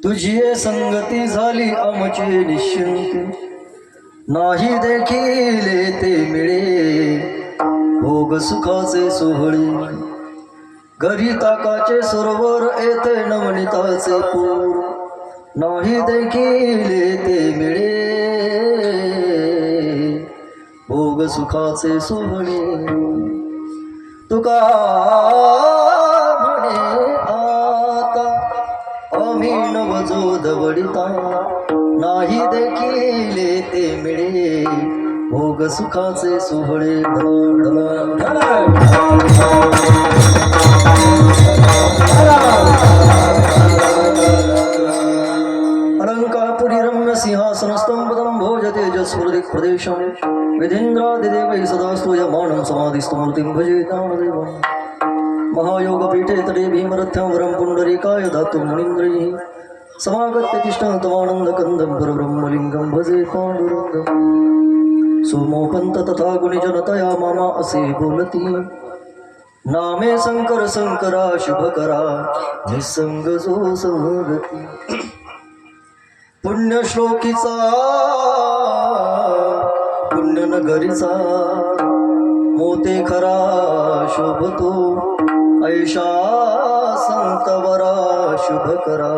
तुझी संगती झाली आमचे निश्चिंत, नाही देखील ते मिळे भोग सुखाचे सोहळे. घरी ताकाचे सरोवर येते नवनीताचे पूर, नाही देखील ते मिळे भोग सुखाचे सोहळे. तुका म्हणे आता आम्ही नवजो दवडिता, नाही देखील ते मिळे भोग सुखाचे सोहळे. अलंकारपुरी रम्य सिंहासनस्तंभदं भोज तेजस्फुरदिक् प्रदेशं, विधीन्द्रादिदेवैः सदा स्तूयमानं समाधिस्तमूर्तिं भजे तामदेवम्. महायोगपीठे तटे भीमरथ्यं वरं पुण्डरीकाय धातुं मुनीन्द्रैः, समागत्य तिष्ठन्तमानन्दकन्दं परब्रह्मलिङ्गं भजे पाण्डुरङ्गम्. सोमोपन्त तथा गुणिजनतया मामा असे बोलती, नामे शंकर शंकरा शुभकरा निसंग जो संगती. पुण्यश्लोकीचा पुण्यनगरीचा मोते खरा शोभतो, ऐशा संतवरा शुभकरा.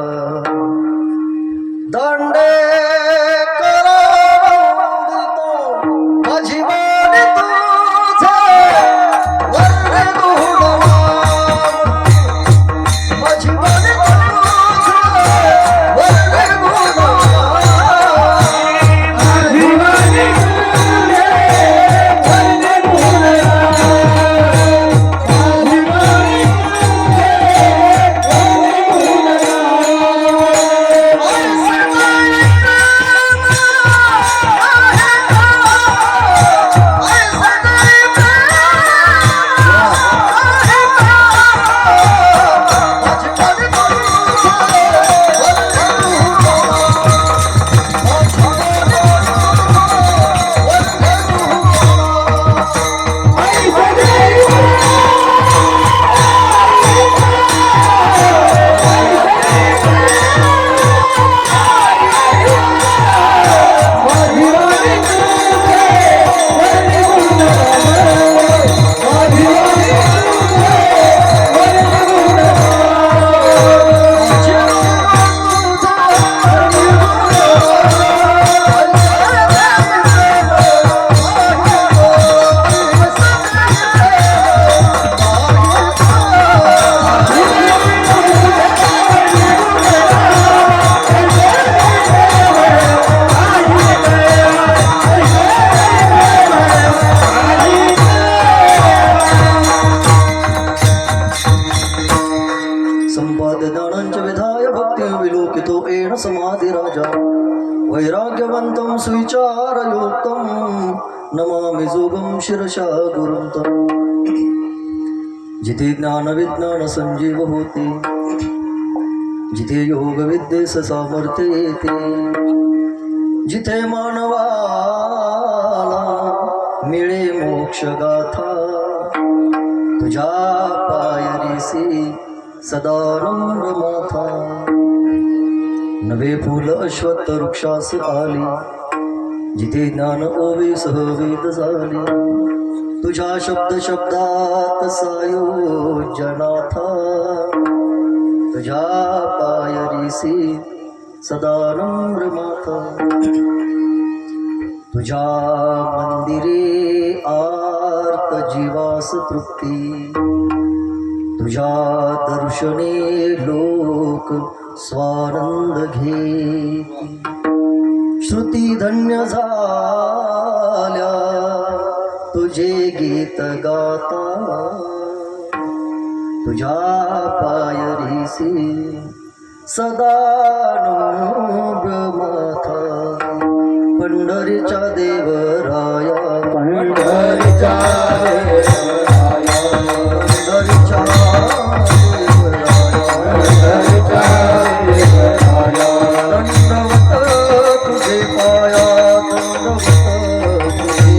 दांडे करा माझी वाणी तुझे वर्णे गुणवान, माझी वाणी तुझे वर्णे गुणवान, माझी वाणी तुझे वर्णे गुणवान, माझी वाणी तुझे वर्णे गुणवान. समाधिराजा वैराग्यवन्तं सुविचारयुक्तं नमामि जोगं शिरसा गुरुं तं जिथे ज्ञान विज्ञान संजीव होते जिथे योग विद्येस सामर्थ्य येते जिथे मानवाला मिळे मोक्ष गाथा तुझ्या पायरीसी सदा नम्र माथा नवे फूल अश्वत्थ वृक्षास आली जिथे ज्ञान ओवे सहवेद झाले तुझ्या शब्द शब्दात सायोजनाथा तुझ्या पायरीसी सदा नम्र माथा तुझ्या मंदिरे आर्त जीवास तृप्ती तुझ्या दर्शने लोक स्वानंद घेती श्रुती धन्य झाल्या तुझे गीत गाता तुझ्या पायरीसी सदा नम्र माथा पंढरीच्या देवराया पंढरीच्या देवराया पंढरीच्या देवराया दंडवत तुझे पाया दंडवत तुझे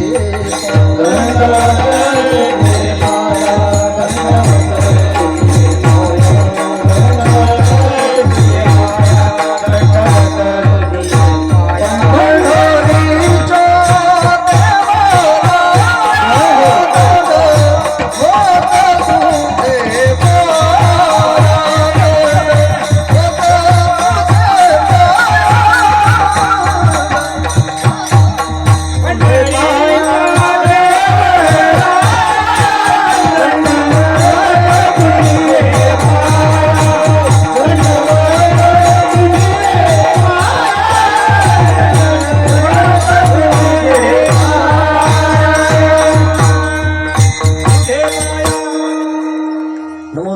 नमो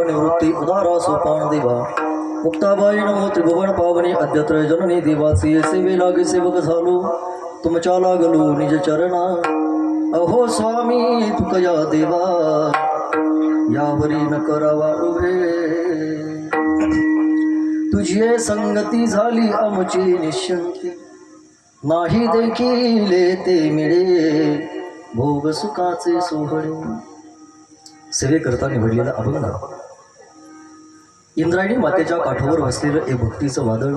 निवृत्ती उदारा सोपान देवा मुक्ताबाई नमो त्रिभुवन पावनी अद्यत्र जननी देवाची सेवे लागे सेवक झालो तुमच्या लागलो निज चरणा अहो स्वामी तुकया देवा यावरी न करावा उभे तुझी संगती झाली आमची निश्चिंती नाही देखील ते मिळे भोग सुखाचे सोहळे सेवेकरता निवडलेला अभंग इंद्रायणी मातेच्या काठावर वसलेलं एक भक्तीचं वादळ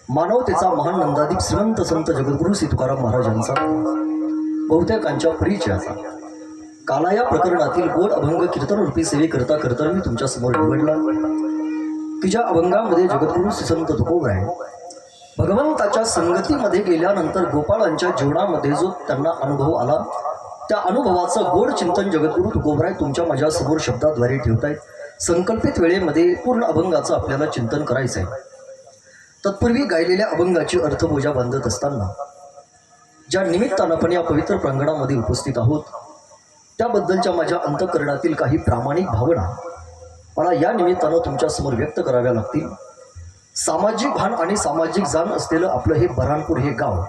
मानवतेचा महान नंदादीप श्रीमंत संत जगद्गुरु श्री तुकाराम महाराजांचा बहुतेकांच्या परिचयाचा काला या प्रकरणातील गोड अभंग कीर्तन रूपी सेवेकरता करता मी तुमच्या समोर निवडला की ज्या अभंगामध्ये जगद्गुरु श्री संत तुकोबराय भगवंताच्या संगतीमध्ये गेल्यानंतर गोपाळांच्या जीवनामध्ये जो त्यांना अनुभव आला त्या अनुभवाचं गोड चिंतन जगद्गुरु तुकोबराय तुमच्या माझ्या समोर शब्दाद्वारे ठेवतायत. संकल्पित वेळेमध्ये पूर्ण अभंगाचं आपल्याला चिंतन करायचं आहे. तत्पूर्वी गायलेल्या अभंगाची अर्थपूजा बांधत असताना ज्या निमित्तानं आपण या पवित्र प्रांगणामध्ये उपस्थित आहोत त्याबद्दलच्या माझ्या अंतःकरणातील काही प्रामाणिक भावना मला या निमित्तानं तुमच्या समोर व्यक्त कराव्या लागतील. सामाजिक भान आणि सामाजिक जाण असलेलं आपलं हे बऱ्हाणपूर हे गाव,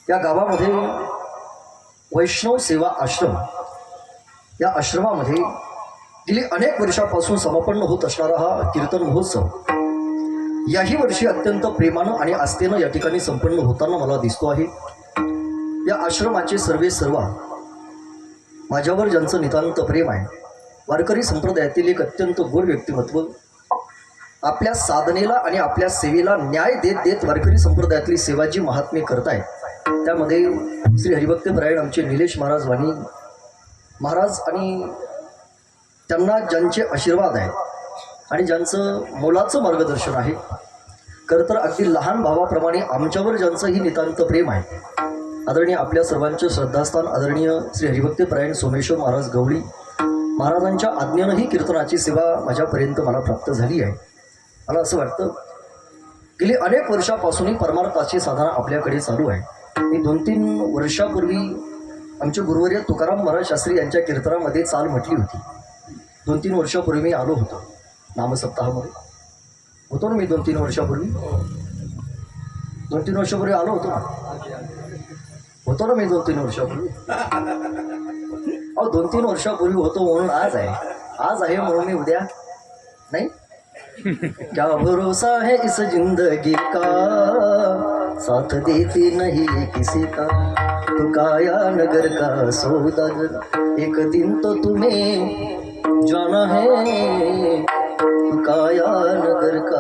या गावामध्ये वैष्णव सेवा आश्रम, या आश्रमामध्ये गेली अनेक वर्षापासून समापन्न होत असणारा हा कीर्तन महोत्सव याही वर्षी अत्यंत प्रेमानं आणि आस्थेनं या ठिकाणी संपन्न होताना मला दिसतो आहे. या आश्रमाचे सर्व माझ्यावर ज्यांचं नितांत प्रेम आहे, वारकरी संप्रदायातील एक अत्यंत गोड व्यक्तिमत्व, आपल्या साधनेला आणि आपल्या सेवेला न्याय देत देत वारकरी संप्रदायातली सेवा जी महात्मे करतायत त्यामध्ये श्री हरिभक्तपरायण आमचे निलेश महाराज वाणी महाराज आणि त्यांना ज्यांचे आशीर्वाद आहेत आणि ज्यांचं मोलाचं मार्गदर्शन आहे, खरं तर अगदी लहान भावाप्रमाणे आमच्यावर ज्यांचंही नितांत प्रेम आहे, आदरणीय आपल्या सर्वांचे श्रद्धास्थान आदरणीय श्री हरिभक्तपरायण सोमेश्वर महाराज गवळी महाराजांच्या आज्ञेनंही कीर्तनाची सेवा माझ्यापर्यंत मला प्राप्त झाली आहे. मला असं वाटतं गेली अनेक वर्षापासूनही परमार्थाची साधना आपल्याकडे चालू आहे. मी 2-3 वर्षापूर्वी आमचे गुरुवर्य तुकाराम महाराज शास्त्री यांच्या कीर्तनामध्ये चाल म्हटली होती. 2-3 वर्षापूर्वी मी आलो होतो नामसप्ताहामध्ये. होतो ना मी 2-3 वर्षापूर्वी. 2-3 वर्षापूर्वी आलो होतो ना. होतो ना मी 2-3 वर्षापूर्वी. अहो 2-3 वर्षापूर्वी होतो म्हणून आज आहे. आज आहे म्हणून मी उद्या नाही. क्या भरोसा है इस जिंदगी का, साथ देती नहीं किसी का, तो काया नगर का सौदागर, एक दिन तो तुम्हें जाना है, तो काया नगर का.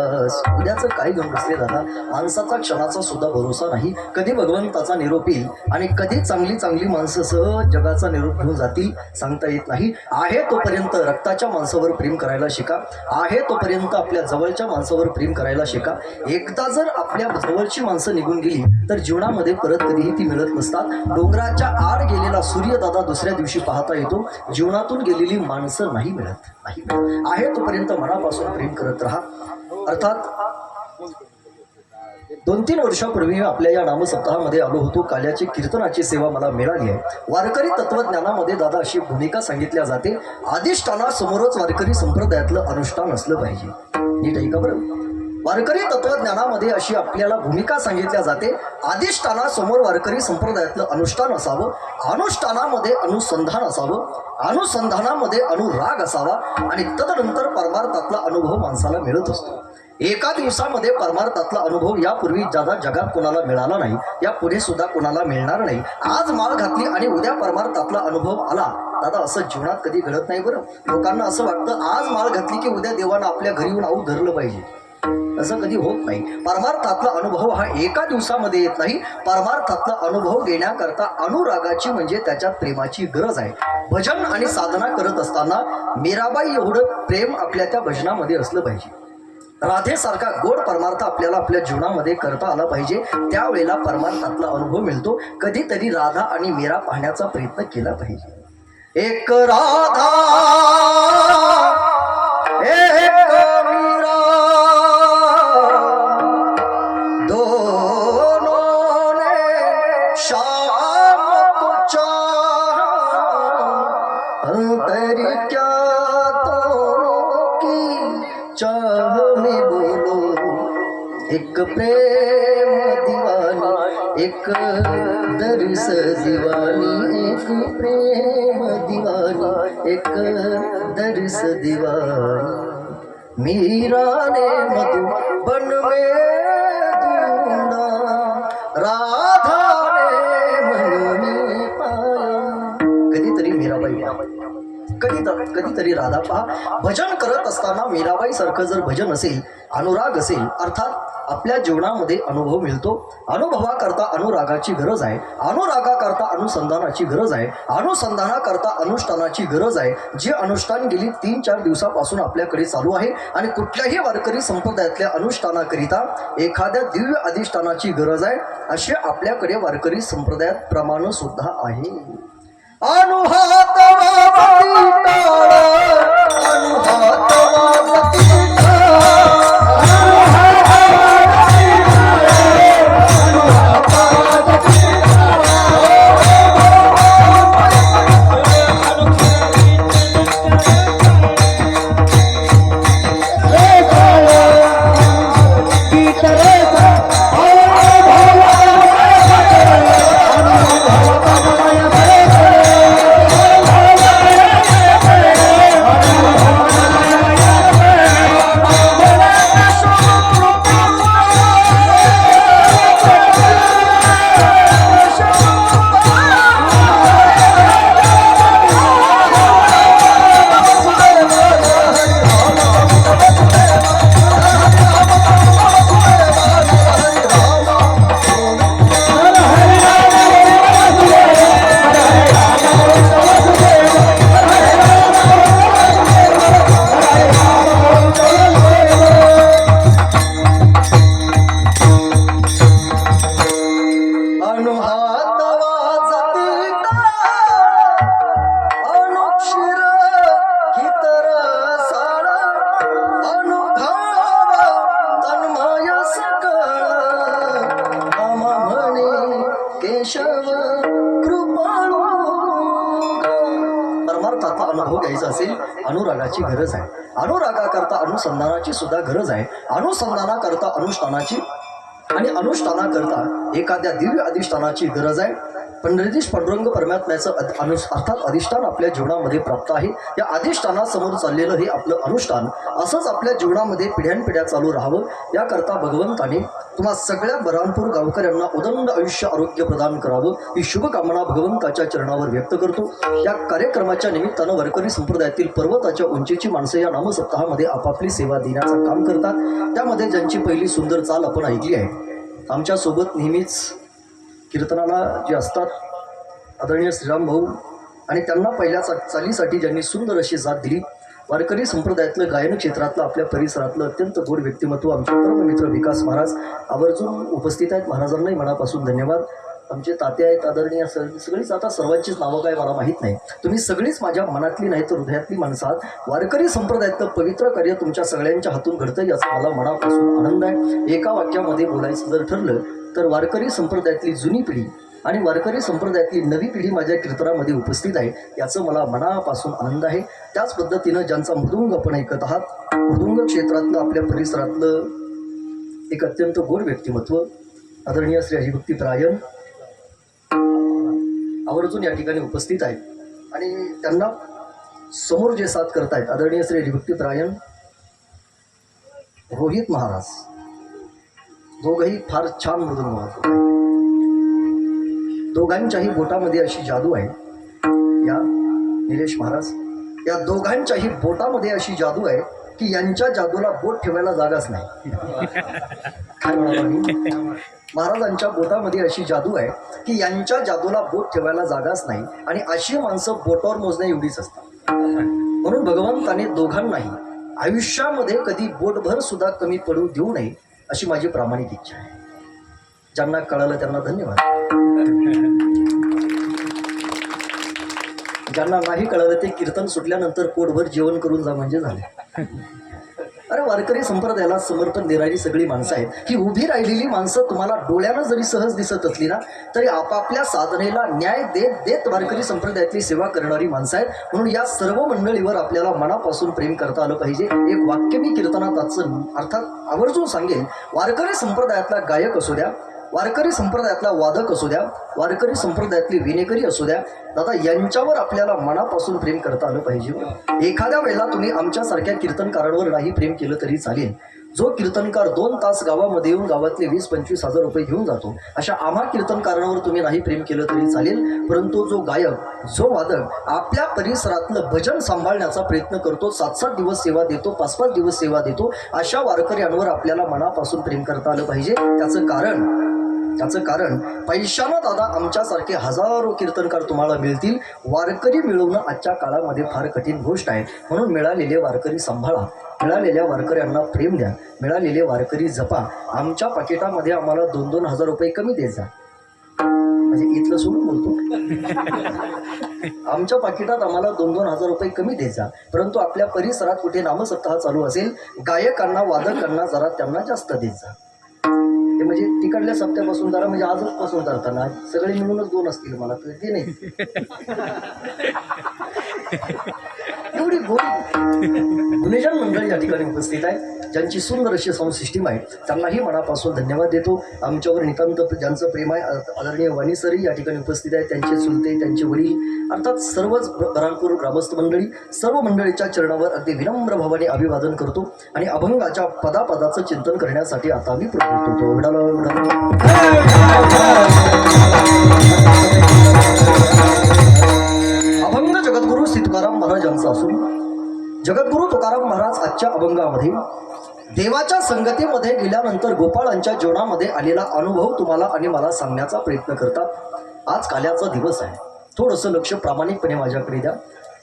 उद्याचं काय घेऊन बसले दादा. माणसाचा क्षणाचा सुद्धा भरोसा नाही. कधी भगवंताचा निरोप येईल आणि कधी चांगली चांगली माणसं सहज जगाचा निरोप घेऊन जातील सांगता येत नाही. आहे तोपर्यंत रक्ताच्या माणसावर प्रेम करायला शिका. आहे तोपर्यंत आपल्या जवळच्या माणसावर प्रेम करायला शिका. एकदा जर आपल्या जवळची माणसं निघून गेली तर जीवनामध्ये परत कधीही ती मिळत नसतात. डोंगराच्या आड गेलेला सूर्य दादा दुसऱ्या दिवशी पाहता येतो. जीवनातून गेलेली माणसं नाही मिळत. आहे तोपर्यंत मनापासून प्रेम करत राहा. अर्थात 2-3 वर्षापूर्वी आपल्या या नामसप्ताहामध्ये आलो होतो. काल्याची कीर्तनाची सेवा मला मिळाली आहे. वारकरी तत्वज्ञानामध्ये दादा अशी भूमिका सांगितल्या जाते, अधिष्ठानासमोरच वारकरी संप्रदायातलं अनुष्ठान असलं पाहिजे. नीट आहे का बरं. वारकरी तत्वज्ञानामध्ये अशी आपल्याला भूमिका सांगितल्या जाते, अधिष्ठानासमोर वारकरी संप्रदायातलं अनुष्ठान असावं, अनुष्ठानामध्ये अनुसंधान असावं, अनुसंधानामध्ये अनुराग असावा आणि तदनंतर परमार्थातला अनुभव माणसाला मिळत असतो. एका दिवसामध्ये परमार्थातला अनुभव यापूर्वी ज्यादा जगात कोणाला मिळाला नाही, यापुढे सुद्धा कोणाला मिळणार नाही. आज माळ घातली आणि उद्या परमार्थातला अनुभव आला दादा, असं जीवनात कधी घडत नाही बरं. लोकांना असं वाटतं आज माळ घातली की उद्या देवानं आपल्या घरी येऊन आऊ धरलं पाहिजे. असं कधी होत नाही. परमार्थातला अनुभव हा एका दिवसामध्ये येत नाही. परमार्थातला अनुभव घेण्याकरता अनुरागाची म्हणजे त्याच्यात प्रेमाची गरज आहे. भजन आणि साधना करत असताना मीराबाई एवढं प्रेम आपल्या त्या भजनामध्ये असलं पाहिजे. राधेसारखा गोड परमार्थ आपल्याला आपल्या जीवनामध्ये करता आला पाहिजे. त्यावेळेला परमार्थातला अनुभव मिळतो. कधीतरी राधा आणि मीरा पाहण्याचा प्रयत्न केला पाहिजे. एक राधा एक मीरा, दोनों ने शाम को चाहा, अंतर क्या दोनों की चाह में बोलो. एक प्रेम दीवानी, एक दर्स दीवानी, एक प्रेम दीवानी, एक दर्स दीवानी. मीरा ने मधुबन में ढूंढा, राधा ने मन में पाया. कधीतरी मीराबाई कधीतरी राधा पहा. भजन करत असताना मीराबाई सारखं जर भजन असेल, अनुराग असेल, अर्थात आपल्या जीवनामध्ये अनुभव मिळतो. अनुभवाकरता अनुरागाची गरज आहे, अनुरागाकरता अनुसंधानाची गरज आहे, अनुसंधानाकरता अनुष्ठानाची गरज आहे. जे अनुष्ठान गेली 3-4 दिवसापासून आपल्याकडे चालू आहे आणि कुठल्याही वारकरी संप्रदायातल्या अनुष्ठानाकरिता एखाद्या दिव्य अधिष्ठानाची गरज आहे. असे आपल्याकडे वारकरी संप्रदायात प्रमाण सुद्धा आहे. अनुहात वाजती टाळ, अनुहात वाजती अनुरागाची गरज आहे. अनुरागा करता अनुसंधानाची सुद्धा गरज आहे. अनुसंधानाकरता अनुष्ठानाची आणि अनुष्ठानाकरता एखाद्या दिव्य अधिष्ठानाची गरज आहे. पंढरीश पांडुरंग परमात्म्याचं अर्थात अधिष्ठान आपल्या जीवनामध्ये प्राप्त आहे. या अधिष्ठानासमोर चाललेलं हे आपलं अनुष्ठान असंच आपल्या जीवनामध्ये पिढ्यानपिढ्या चालू राहावं याकरता भगवंताने तुम्हा सगळ्या बऱ्हाणपूर गावकऱ्यांना उदंड आयुष्य आरोग्य प्रदान करावं ही शुभकामना भगवंताच्या चरणावर व्यक्त करतो. या कार्यक्रमाच्या निमित्तानं वारकरी संप्रदायातील पर्वताच्या उंचीची माणसं या नामसप्ताहामध्ये आपापली सेवा देण्याचं काम करतात. त्यामध्ये ज्यांची पहिली सुंदर चाल आपण ऐकली आहे, आमच्यासोबत नेहमीच कीर्तनाला जे असतात आदरणीय श्रीराम भाऊ आणि त्यांना पहिल्या चालीसाठी ज्यांनी सुंदर अशी साथ दिली, वारकरी संप्रदायातलं गायन क्षेत्रातलं आपल्या परिसरातलं अत्यंत गोड व्यक्तिमत्व आमचे परममित्र विकास महाराज आवर्जून उपस्थित आहेत. महाराजांनाही मनापासून धन्यवाद. आमचे ताते आहेत आदरणीय सगळीच, आता सर्वांचीच नावं काय मला माहीत नाही, तुम्ही सगळीच माझ्या मनातली नाही तर हृदयातली माणसं आहात. वारकरी संप्रदायातलं पवित्र कार्य तुमच्या सगळ्यांच्या हातून घडतं याचा मला मनापासून आनंद आहे. एका वाक्यामध्ये बोलायचं जर ठरलं तर वारकरी संप्रदायातली जुनी पिढी आणि वारकरी संप्रदायातली नवी पिढी माझ्या कीर्तनामध्ये उपस्थित आहे याचं मला मनापासून आनंद आहे. त्याच पद्धतीनं ज्यांचा मृदुंग आपण ऐकत आहात, मृदुंग क्षेत्रातलं आपल्या परिसरातलं एक अत्यंत गोड व्यक्तिमत्व आदरणीय श्री हरिभक्तीपरायण आवर्जून या ठिकाणी उपस्थित आहेत आणि त्यांना समोर जे साथ करतायत आदरणीय श्री हरिभक्तीपरायण रोहित महाराज, दोघंही फार छान मृदुंग वाजवतात. दोघांच्याही बोटामध्ये अशी जादू आहे. या निलेश महाराज, या दोघांच्याही बोटामध्ये अशी जादू आहे की यांच्या जादूला बोट ठेवायला जागाच नाही. काय म्हणालो मी? महाराजांच्या बोटामध्ये अशी जादू आहे की यांच्या जादूला बोट ठेवायला जागाच नाही आणि अशी माणसं बोटावर मोजण्या एवढीच असतात. म्हणून भगवंताने दोघांनाही आयुष्यामध्ये कधी बोटभर सुद्धा कमी पडू देऊ नये अशी माझी प्रामाणिक इच्छा आहे. ज्यांना कळालं त्यांना धन्यवाद, ज्यांना नाही कळालं ते कीर्तन सुटल्यानंतर पोटभर जेवण करून जा म्हणजे झाले. अरे वारकरी संप्रदायाला समर्थन देणारी सगळी माणसं आहेत. ही उभी राहिलेली माणसं तुम्हाला डोळ्यानं जरी सहज दिसत असली ना तरी आपापल्या साधनेला न्याय देत देत वारकरी संप्रदायातली सेवा करणारी माणसं आहेत. म्हणून या सर्व मंडळीवर आपल्याला मनापासून प्रेम करता आलं पाहिजे. एक वाक्य मी कीर्तनात आजचं अर्थात आवर्जून सांगेन. वारकरी संप्रदायातला गायक असू द्या, वारकरी संप्रदायातला वादक असू द्या, वारकरी संप्रदायातली विनेकरी असू द्या, दादा यांच्यावर आपल्याला मनापासून प्रेम करता आलं पाहिजे. एखाद्या वेळेला तुम्ही आमच्यासारख्या कीर्तनकारांवर नाही प्रेम केलं तरी चालेल. जो कीर्तनकार 2 तास गावामध्ये येऊन गावातले 20-25 हजार रुपये घेऊन जातो अशा आम्हा कीर्तनकारांवर तुम्ही नाही प्रेम केलं तरी चालेल. परंतु जो गायक, जो वादक आपल्या परिसरातलं भजन सांभाळण्याचा प्रयत्न करतो, 7-7 दिवस सेवा देतो, 5-5 दिवस सेवा देतो, अशा वारकऱ्यांवर आपल्याला मनापासून प्रेम करता आलं पाहिजे. त्याचं कारण पैशानं दादा आमच्यासारखे हजारो कीर्तनकार तुम्हाला मिळतील. वारकरी मिळवणं आजच्या काळामध्ये फार कठीण गोष्ट आहे. म्हणून मिळालेले वारकरी सांभाळा, मिळालेल्या वारकऱ्यांना प्रेम द्या, मिळालेले वारकरी जपा. आमच्या पाकिटामध्ये आम्हाला 2-2 हजार रुपये कमी द्यायचा, म्हणजे इथलं सोडून बोलतो. आमच्या पाकिटात आम्हाला 2-2 हजार रुपये कमी द्यायचा. परंतु आपल्या परिसरात कुठे नामसप्ताह चालू असेल, गायकांना वादकांना जरा त्यांना जास्त द्यायचा. ते म्हणजे तिकडल्या सप्त्यापासून जरा म्हणजे आजच पासून करताना सगळे मिळूनच 2 असतील, मला ते नाही. एवढी गुन्हेगार मंडळी या ठिकाणी उपस्थित आहे, ज्यांची सुंदर अशी साऊंड सिस्टीम आहे. त्यांनाही मनापासून धन्यवाद देतो. आमच्यावर नितांत ज्यांचं प्रेम आहे आदरणीय वाणीसरी या ठिकाणी उपस्थित आहेत, त्यांचे चुलते, त्यांचे वडील, अर्थात सर्वच बऱ्हाणपूर ग्रामस्थ मंडळी, सर्व मंडळीच्या चरणावर अगदी विनम्र भावाने अभिवादन करतो आणि अभंगाच्या पदापदाचं चिंतन करण्यासाठी आता आम्ही प्रवृत्त होतो. अभंग जगद्गुरु श्री तुकाराम महाराज यांचा असून जगद्गुरु तुकाराम महाराज आजच्या अभंगामध्ये देवाच्या संगतीमध्ये गेल्यानंतर गोपाळांच्या जीवनामध्ये आलेला अनुभव तुम्हाला आणि मला सांगण्याचा प्रयत्न करतात. आज काल्याचा दिवस आहे, थोडंसं लक्ष प्रामाणिकपणे माझ्याकडे द्या.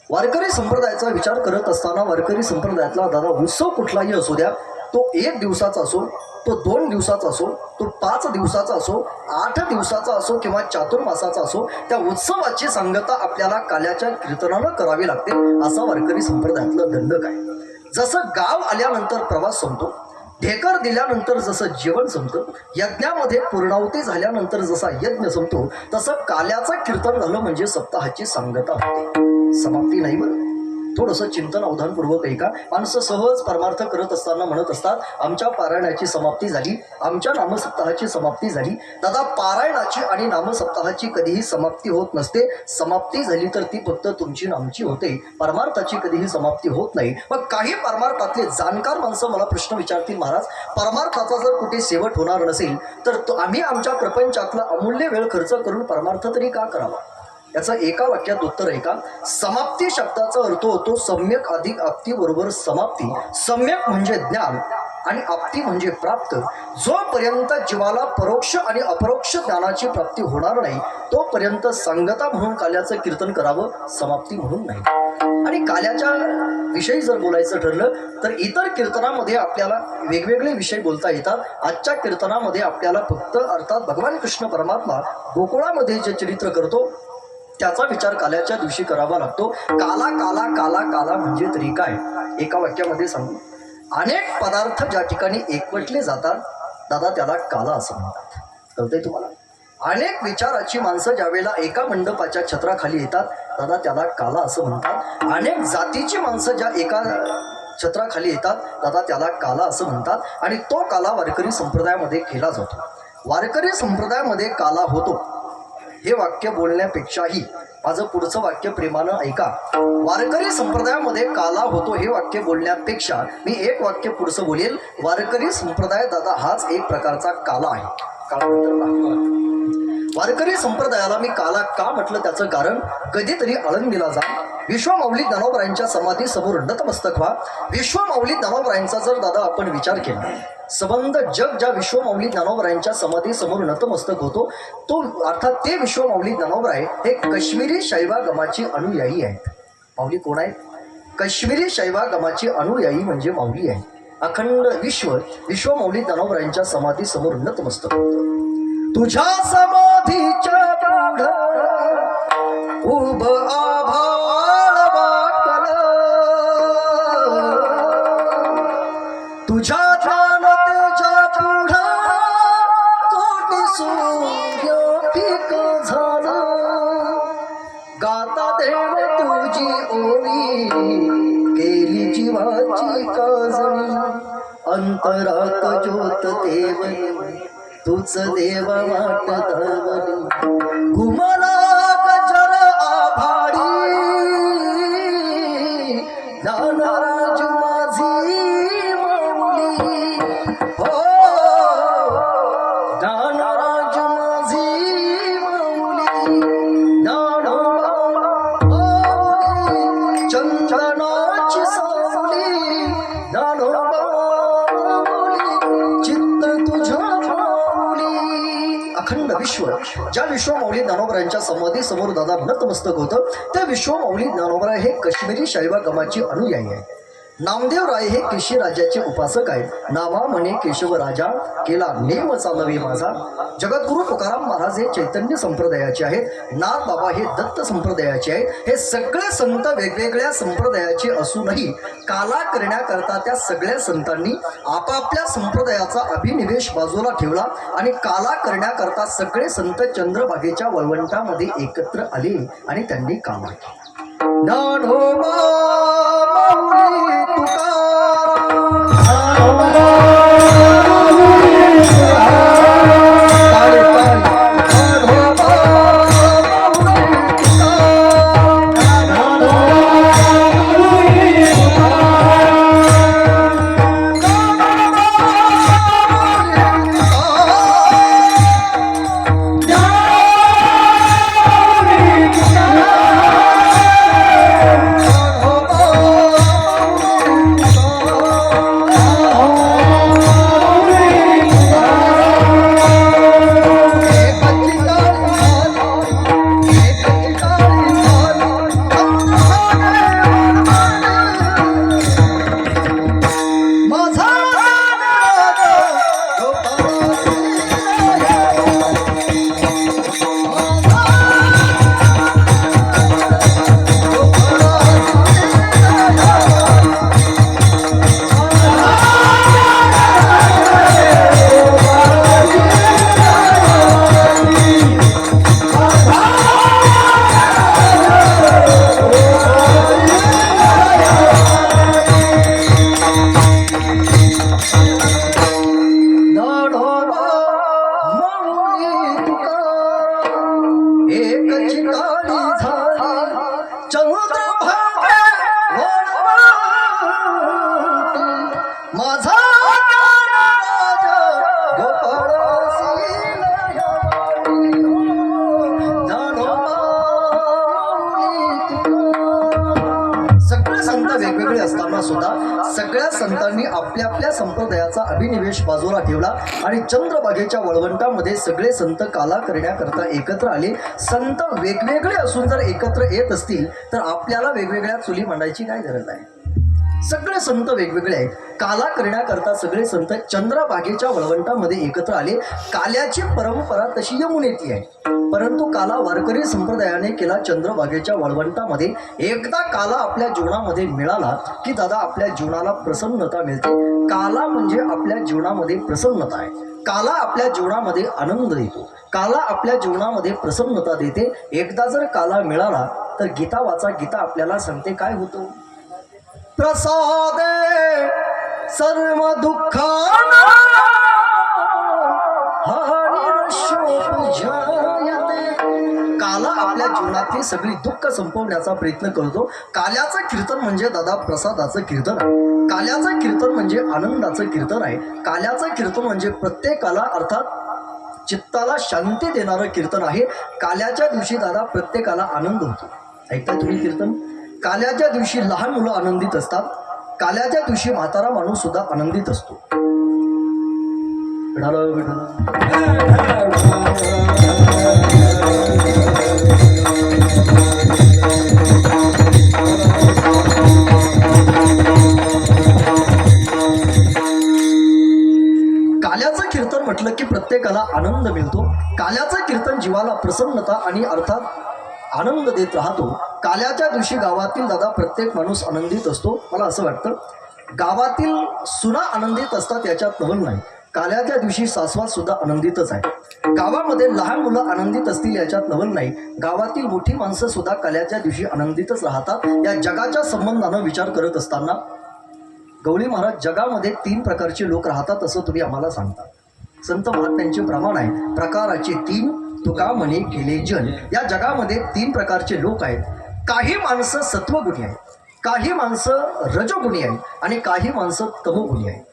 वारकरी संप्रदायाचा विचार करत असताना वारकरी संप्रदायातला दादा उत्सव कुठलाही असू द्या, तो 1 दिवसाचा असो, तो 2 दिवसाचा असो, तो 5 दिवसाचा असो, 8 दिवसाचा असो किंवा चातुर्मासाचा असो, त्या उत्सवाची सांगता आपल्याला काल्याच्या कीर्तनानं करावी लागते. असा वारकरी संप्रदायातलं दंडक आहे. जसं गाव आल्यानंतर प्रवास संपतो, ढेकर दिल्यानंतर जसं जेवण संपतं, यज्ञामध्ये पूर्णावती झाल्यानंतर जसा यज्ञ संपतो, तसं काल्याचं कीर्तन झालं म्हणजे सप्ताहाची सांगता होते. समाप्ती नाही बरं. थोडंसं चिंतन अवधानपूर्वक ऐका. माणसं सहज परमार्थ करत असताना म्हणत असतात, आमच्या पारायणाची समाप्ती झाली, आमच्या नामसप्ताहाची समाप्ती झाली. दादा, पारायणाची आणि नामसप्ताहाची कधीही समाप्ती होत नसते. समाप्ती झाली तर ती फक्त तुमची नामची होते, परमार्थाची कधीही समाप्ती होत नाही. मग काही परमार्थातले जाणकार माणसं मला प्रश्न विचारतील, महाराज परमार्थाचा जर कुठे शेवट होणार नसेल तर आम्ही आमच्या प्रपंचातला अमूल्य वेळ खर्च करून परमार्थ तरी का करावा? याचं एका वाक्यात उत्तर आहे का? समाप्ती शब्दाचा अर्थ होतो सम्यक अधिक आप्ती बरोबर समाप्ती. सम्यक म्हणजे ज्ञान आणि आप्ती म्हणजे प्राप्त. जोपर्यंत जीवाला परोक्ष आणि अपरोक्ष ज्ञानाची प्राप्ती होणार नाही तोपर्यंत सांगता म्हणून काल्याचं कीर्तन करावं, समाप्ती म्हणून नाही. आणि काल्याच्या विषयी जर बोलायचं ठरलं तर इतर कीर्तनामध्ये आपल्याला वेगवेगळे विषय बोलता येतात. आजच्या कीर्तनामध्ये आपल्याला फक्त अर्थात भगवान कृष्ण परमात्मा गोकुळामध्ये जे चरित्र करतो त्याचा विचार काल्याच्या दिवशी करावा लागतो. काला काला काला काला म्हणजे तरी काय? एका वाक्यामध्ये सांगू, अनेक पदार्थ ज्या ठिकाणी एकवटले जातात दादा त्याला काला असं म्हणतात. कळतंय तुम्हाला? अनेक विचाराची माणसं ज्यावेळेला एका मंडपाच्या छत्राखाली येतात दादा त्याला काला असं म्हणतात. अनेक जातीची माणसं ज्या एका छत्राखाली येतात दादा त्याला काला असं म्हणतात. आणि तो काला वारकरी संप्रदायामध्ये केला जातो. वारकरी संप्रदायामध्ये काला होतो हे वाक्य बोलण्यापेक्षाही माझं पुढचं वाक्य प्रेमानं ऐका. वारकरी संप्रदायामध्ये काला होतो हे वाक्य बोलण्यापेक्षा मी एक वाक्य पुढचं बोलेल. वारकरी संप्रदाय दादा हाच एक प्रकारचा काला आहे. वारकरी संप्रदायाला मी काला का म्हटलं त्याचं कारण, कधीतरी आळंदीला जा, विश्वमाऊली ज्ञानोबरायांच्या समाधी समोर नतमस्तक व्हा. विश्वमाऊली ज्ञानोबरायांचा जर दादा आपण विचार केला, संबंध जग ज्या विश्वमाऊली ज्ञानोबरायांच्या समाधी समोर नतमस्तक होतो तो अर्थात ते विश्वमाऊली ज्ञानोबराय हे काश्मीरी शैवागमाची अनुयायी आहेत. माऊली कोण आहेत? काश्मीरी शैवागमाची अनुयायी म्हणजे माऊली आहे. अखंड विश्वमाऊली ज्ञानोबरायांच्या समाधी समोर नतमस्तक होतं. तुझ्या समाधीच्या पुढं उभ आभाळ वाकलं, तुझ्या ध्यान तेजा पुढं कोटी सूर्य पीक झालं. गाता देव तुझी ओवी केली जीवाची काजळी, अंतरात ज्योत देवनी तूच देवा वाट धावली. घुमला गजर आभाळी ज्ञानराज माझी माऊली, हो ज्ञानराज माझी माऊली. ज्ञानोबा माऊली चंदनाची सावली, ज्ञानोबा माऊली चित्त तुझ्या. अखंड विश्व ज्या विश्वमाऊली ज्ञानोबरायांच्या समाधी समोर दादा नतमस्तक होतं ते विश्वमाऊली ज्ञानोबरा हे काश्मीरी शैवागमाची अनुयायी आहे. नामदेव राय हे केशी राजाचे उपासक आहेत. नामा म्हणे केशव राजा केला नेम चालवे माझा. जगद्गुरु तुकाराम महाराज हे चैतन्य संप्रदायाचे आहेत. नाथ बाबा हे दत्त संप्रदायाचे आहेत. हे सगळे संत वेगवेगळ्या संप्रदायाचे असूनही काला करण्याकरता त्या सगळ्या संतांनी आपापल्या संप्रदायाचा अभिनिवेश बाजूला ठेवला आणि काला करण्याकरता सगळे संत चंद्रभागेच्या वळवंटामध्ये एकत्र आले आणि त्यांनी काला केला. ज्ञानोबा माऊली सगळ्या संतांनी आपल्या आपल्या संप्रदायाचा अभिनिवेश बाजूला ठेवला आणि चंद्रभागेच्या वळवंटामध्ये सगळे संत काला करण्याकरता एकत्र आले. संत वेगवेगळे असून जर एकत्र येत असतील तर आपल्याला वेगवेगळ्या चुली मांडायची काय गरज आहे? सगळे संत वेगवेगळे आहेत. काला करण्याकरता सगळे संत चंद्रभागेच्या वळवंटामध्ये एकत्र आले. काल्याची परंपरा तशी यमुनेची आहे, परंतु काला वारकरी संप्रदायाने केला चंद्रभागेच्या वळवंटामध्ये. एकदा काला आपल्या जीवनामध्ये मिळाला की दादा आपल्या जीवनाला प्रसन्नता मिळते. काला म्हणजे आपल्या जीवनामध्ये प्रसन्नता आहे. काला आपल्या जीवनामध्ये आनंद देतो. काला आपल्या जीवनामध्ये प्रसन्नता देते. एकदा जर काला मिळाला तर गीता वाचा. गीता आपल्याला सांगते काय होतं? प्रसादे सर्व दुःखाना काला आपल्या जीवनातील सगळी दुःख संपवण्याचा प्रयत्न करतो. काल्याचं कीर्तन म्हणजे दादा प्रसादाचं कीर्तन आहे. काल्याचं कीर्तन म्हणजे आनंदाचं कीर्तन आहे. काल्याचं कीर्तन म्हणजे प्रत्येकाला अर्थात चित्ताला शांती देणारं कीर्तन आहे. काल्याच्या दिवशी दादा प्रत्येकाला आनंद होतो. ऐकता तुम्ही कीर्तन? काल्याच्या दिवशी लहान मुलं आनंदित असतात. काल्याच्या दिवशी म्हातारा माणूस सुद्धा आनंदित असतो. काल्याचं कीर्तन म्हटलं की प्रत्येकाला आनंद मिळतो. काल्याचं कीर्तन जीवाला प्रसन्नता आणि अर्थात आनंद देत राहतो. काल्याच्या दिवशी गावातील दादा प्रत्येक माणूस आनंदित असतो. मला असं वाटतं गावातील सुना आनंदित असतात याच्यात नवल नाही. काल्याच्या दिवशी सासवात सुद्धा आनंदितच आहे. गावामध्ये लहान मुलं आनंदित असतील याच्यात नवल नाही. गावातील मोठी माणसं सुद्धा काल्याच्या दिवशी आनंदितच राहतात. या जगाच्या संबंधानं विचार करत असताना गवळी महाराज जगामध्ये 3 प्रकारचे लोक राहतात असं तुम्ही आम्हाला सांगता. संत महात्म्यांचे प्रमाण आहे प्रकाराचे 3 तुका म्हणे केले जन. या जगामध्ये 3 प्रकारचे लोक आहेत. काही माणसं सत्वगुणी आहेत, काही माणसं रजोगुणी आहेत आणि काही माणसं तमोगुणी आहेत.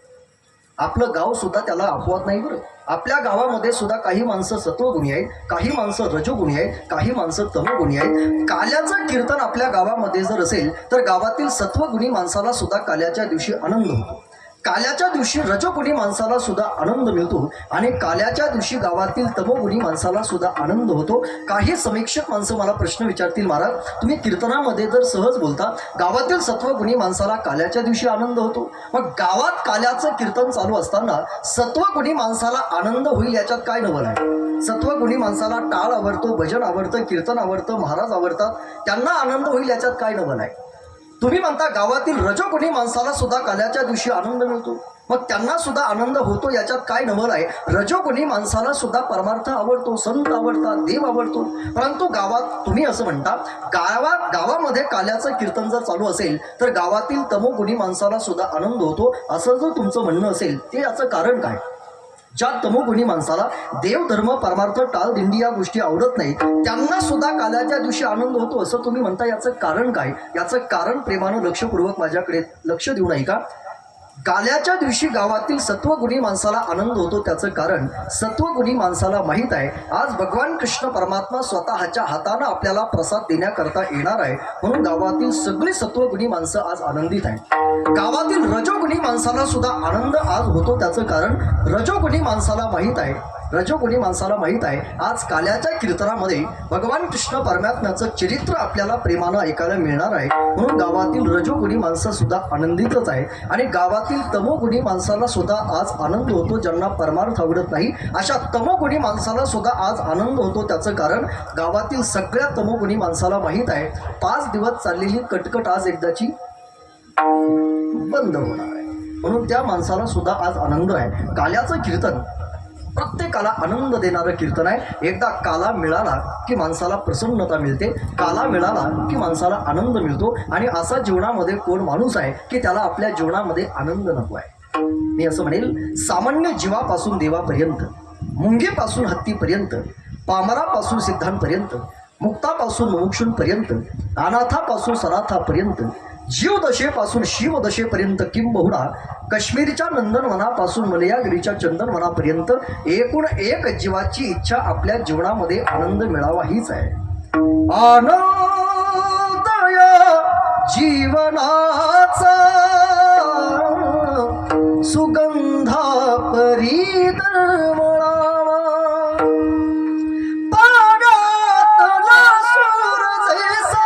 आपलं गाव सुद्धा त्याला अपवाद नाही बरं. आपल्या गावामध्ये सुद्धा काही माणसं सत्वगुणी आहेत, काही माणसं रजोगुणी आहेत, काही माणसं तमोगुणी आहेत. काल्याचं कीर्तन आपल्या गावामध्ये जर असेल तर गावातील सत्वगुणी माणसाला सुद्धा काल्याच्या दिवशी आनंद होतो. काल्याच्या दिवशी रजोगुणी माणसाला सुद्धा आनंद मिळतो आणि काल्याच्या दिवशी गावातील तमोगुणी माणसाला सुद्धा आनंद होतो. काही समीक्षक माणसं मला प्रश्न विचारतील, महाराज तुम्ही कीर्तनामध्ये जर सहज बोलता गावातील सत्वगुणी माणसाला काल्याच्या दिवशी आनंद होतो, मग गावात काल्याचं कीर्तन चालू असताना सत्वगुणी माणसाला आनंद होईल याच्यात काय नवल आहे? सत्वगुणी माणसाला टाळ आवडतो, भजन आवडतं, कीर्तन आवडतं, महाराज आवडतात, त्यांना आनंद होईल याच्यात काय नवल आहे? तुम्ही म्हणता गावातील रजोगुणी माणसाला सुद्धा काल्याच्या दिवशी आनंद मिळतो, मग त्यांना सुद्धा आनंद होतो याच्यात काय नवल आहे? रजोगुणी माणसाला सुद्धा परमार्थ आवडतो, संत आवडतात, देव आवडतो, परंतु गावात तुम्ही असं म्हणता गावामध्ये काल्याचं कीर्तन जर चालू असेल तर गावातील तमोगुणी माणसाला सुद्धा आनंद होतो असं जर तुमचं म्हणणं असेल ते याचं कारण काय? ज्या तमोगुणी माणसाला देव धर्म परमार्थ टाळ दिंडी या गोष्टी आवडत नाहीत त्यांना सुद्धा काल्याच्या दिवशी आनंद होतो असं तुम्ही म्हणता, याचं कारण काय? याचं कारण प्रेमानं लक्षपूर्वक माझ्याकडे लक्ष देऊ नये का? काल्याच्या दिवशी गावातील सत्वगुणी माणसाला आनंद होतो त्याचं कारण सत्वगुणी माणसाला माहीत आहे आज भगवान कृष्ण परमात्मा स्वतःच्या हातानं आपल्याला प्रसाद देण्याकरता येणार आहे, म्हणून गावातील सगळी सत्वगुणी माणसं आज आनंदित आहेत. गावातील रजोगुणी माणसाला सुद्धा आनंद आज होतो त्याचं कारण रजोगुणी माणसाला माहीत आहे आज काल्याच्या कीर्तनामध्ये भगवान कृष्ण परमात्म्याचं चरित्र आपल्याला प्रेमानं ऐकायला मिळणार आहे, म्हणून गावातील रजोगुणी माणसं सुद्धा आनंदितच आहे आणि गावातील तमोगुणी माणसाला सुद्धा आज आनंद होतो. ज्यांना परमार्थ आवडत नाही अशा तमोगुणी माणसाला सुद्धा आज आनंद होतो त्याचं कारण गावातील सगळ्या तमोगुणी माणसाला माहीत आहे 5 दिवस चाललेली कटकट आज एकदाची बंद होणार आहे, म्हणून त्या माणसाला सुद्धा आज आनंद आहे. काल्याचं कीर्तन प्रत्येकाला आनंद देणारं कीर्तन आहे. एकदा काला मिळाला की माणसाला प्रसन्नता मिळते, काला मिळाला की माणसाला आनंद मिळतो आणि असा जीवनामध्ये कोण माणूस आहे की त्याला आपल्या जीवनामध्ये आनंद नको आहे? मी असं म्हणेल सामान्य जीवापासून देवापर्यंत, मुंगीपासून हत्तीपर्यंत, पामरापासून सिद्धांपर्यंत, मुक्तापासून मुमुक्षूंपर्यंत, अनाथापासून सनाथापर्यंत, जीवदशेपासून शिवदशेपर्यंत किंबहुना काश्मीरच्या नंदनवनापासून मलयागिरीच्या चंदनवनापर्यंत एकूण एक जीवाची इच्छा आपल्या जीवनामध्ये आनंद मिळावा हीच आहे. आनंद या जीवनाचा परी दळवळावा पागातला सूर जैसा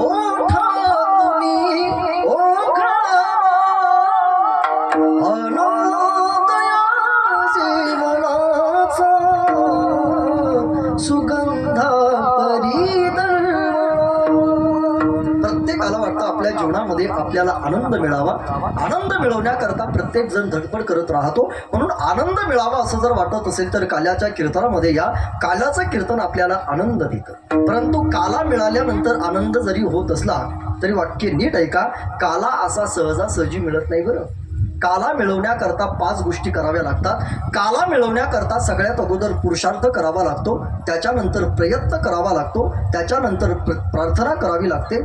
ओठात मी ओघळावा आनंद या जीवनाचा सुगंधा परी प्रत्येकाला वाटतं आपल्या जीवनामध्ये आपल्याला आनंद मिळावा. आनंद मिळवण्याकरता प्रत्येक जण धडपड करत राहतो. म्हणून आनंद मिळावा असं जर वाटत असेल तर काल्याच्या कीर्तनामध्ये या. काल्याचं कीर्तन आपल्याला आनंद देतं. परंतु काला मिळाल्यानंतर आनंद जरी होत असला तरी वाक्य नीट ऐका, काला असा सहजासहजी मिळत नाही बरं. काला मिळवण्याकरता 5 गोष्टी कराव्या लागतात. काला मिळवण्याकरता सगळ्यात अगोदर पुरुषार्थ करावा लागतो, त्याच्यानंतर प्रयत्न करावा लागतो, त्याच्यानंतर प्रार्थना करावी लागते,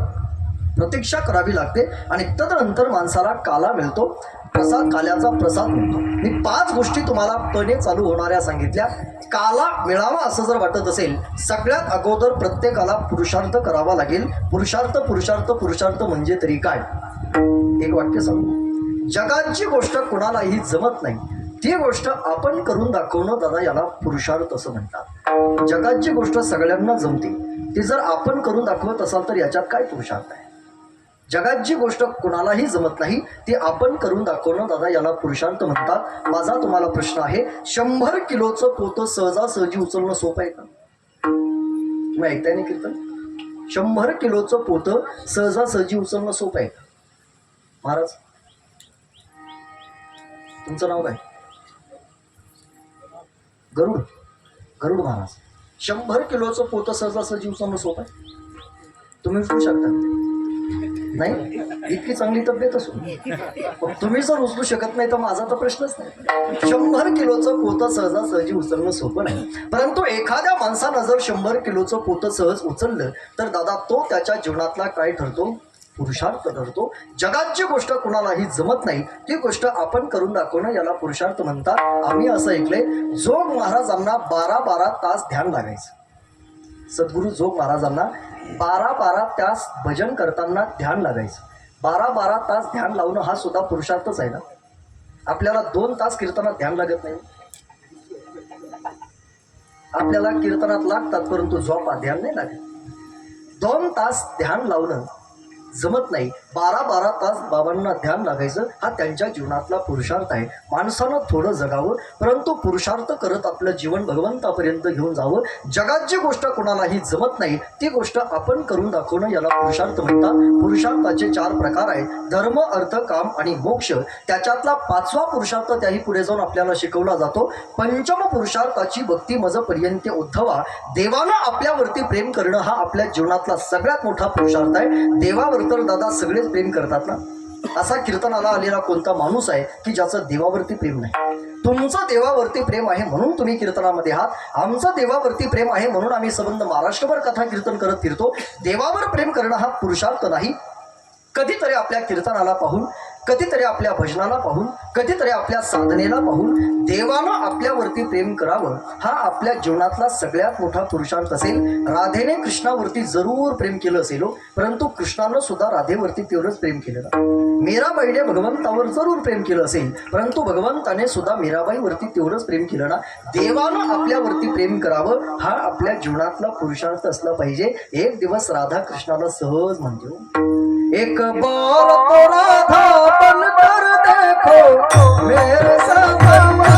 प्रतीक्षा करावी लागते आणि तदनंतर माणसाला काला मिळतो. प्रसाद काल्याचा प्रसाद मिळतो. मी 5 गोष्टी तुम्हाला पणे चालू होणाऱ्या सांगितल्या. काला मिळावा असं जर वाटत असेल, सगळ्यात अगोदर प्रत्येकाला पुरुषार्थ करावा लागेल. पुरुषार्थ पुरुषार्थ पुरुषार्थ म्हणजे तरी काय? एक वाक्य सांगू. जगाची गोष्ट कुणालाही जमत नाही, ती गोष्ट आपण करून दाखवणं दादा याला पुरुषार्थ असं म्हणतात. जगाची गोष्ट सगळ्यांना जमते, ती जर आपण करून दाखवत असाल तर याच्यात काय पुरुषार्थ आहे? जगाची गोष्ट कुणालाही जमत नाही, ती आपण करून दाखवणं दादा याला पुरुषार्थ म्हणतात. माझा तुम्हाला प्रश्न आहे, 100 किलोचं पोतं सहजासहजी उचलणं सोपं आहे का? तुम्ही ऐकताय ना कीर्तन? 100 किलोचं पोतं सहजासहजी उचलणं सोपं आहे का? महाराज तुमचं नाव काय? गरुड. गरुड महाराज. 100 किलोचं पोतं सहजासहजी उचलणं सोपं आहे? तुम्ही उचलू शकता नाही? इतकी चांगली तब्येत असून तुम्ही जर उचलू शकत नाही तर माझा तर प्रश्नच नाही. 100 किलोचं पोतं सहजासहजी उचलणं सोपं नाही. परंतु एखाद्या माणसानं जर 100 किलोचं पोतं सहज उचललं तर दादा तो त्याच्या जीवनातला काय ठरतो? पुरुषार्थ ठरतो. जगाची गोष्ट कुणालाही जमत नाही, ती गोष्ट आपण करून दाखवणं याला पुरुषार्थ म्हणतात. आम्ही असं ऐकलंय, जोग महाराजांना 12-12 तास ध्यान लागायचं. सद्गुरू जोग महाराजांना 12-12 तास भजन करताना ध्यान लागायचं. 12-12 तास ध्यान लावणं हा सुद्धा पुरुषार्थच आहे ना. आपल्याला 2 तास कीर्तनात ध्यान लागत नाही. आपल्याला कीर्तनात लागतात परंतु झोपा ध्यान नाही लागत. 2 तास ध्यान लावणं जमत नाही. 12-12 तास बाबांना ध्यान लागायचं हा त्यांच्या जीवनातला पुरुषार्थ आहे. माणसानं थोडं जगावं परंतु पुरुषार्थ करत आपलं जीवन भगवंतापर्यंत घेऊन जावं. जगाची गोष्ट कोणालाही जमत नाही, ती गोष्ट आपण करून दाखवणं याला पुरुषार्थ म्हणतात. पुरुषार्थाचे 4 प्रकार आहेत, धर्म, अर्थ, काम आणि मोक्ष. त्याच्यातला 5वा पुरुषार्थ त्याही पुढे जाऊन आपल्याला शिकवला जातो. पंचम पुरुषार्थाची भक्ती मज पर्यंत उद्धवा. देवानं आपल्यावरती प्रेम करणं हा आपल्या जीवनातला सगळ्यात मोठा पुरुषार्थ आहे. देवावर तर दादा सगळेच प्रेम करतात ना. असा कीर्तनाला आलेला कोणता माणूस आहे की ज्याचं देवावरती प्रेम नाही? तुमचं देवावरती प्रेम आहे म्हणून तुम्ही कीर्तनामध्ये आहात. आमचं देवावरती प्रेम आहे म्हणून आम्ही संबंध महाराष्ट्रभर कथा कीर्तन करत फिरतो. देवावर प्रेम करणं हा पुरुषार्थ नाही. कधीतरी आपल्या कीर्तनाला पाहून, कधीतरी आपल्या भजनाला पाहून, कधीतरी आपल्या साधनेला पाहून देवानं आपल्यावरती प्रेम करावं हा आपल्या जीवनातला सगळ्यात मोठा पुरुषार्थ असेल. राधेने कृष्णावरती जरूर प्रेम केलं असेल, परंतु कृष्णानं सुद्धा राधेवरती तेवढंच प्रेम केलं ना. मीराबाईने भगवंतावर जरूर प्रेम केलं असेल, परंतु भगवंताने सुद्धा मीराबाईवरती तेवढंच प्रेम केलं ना. देवानं आपल्यावरती प्रेम करावं हा आपल्या जीवनातला पुरुषार्थ असला पाहिजे. एक दिवस राधा कृष्णाला सहज म्हणते, एक बार तो राधा बन कर देखो मेरे सपना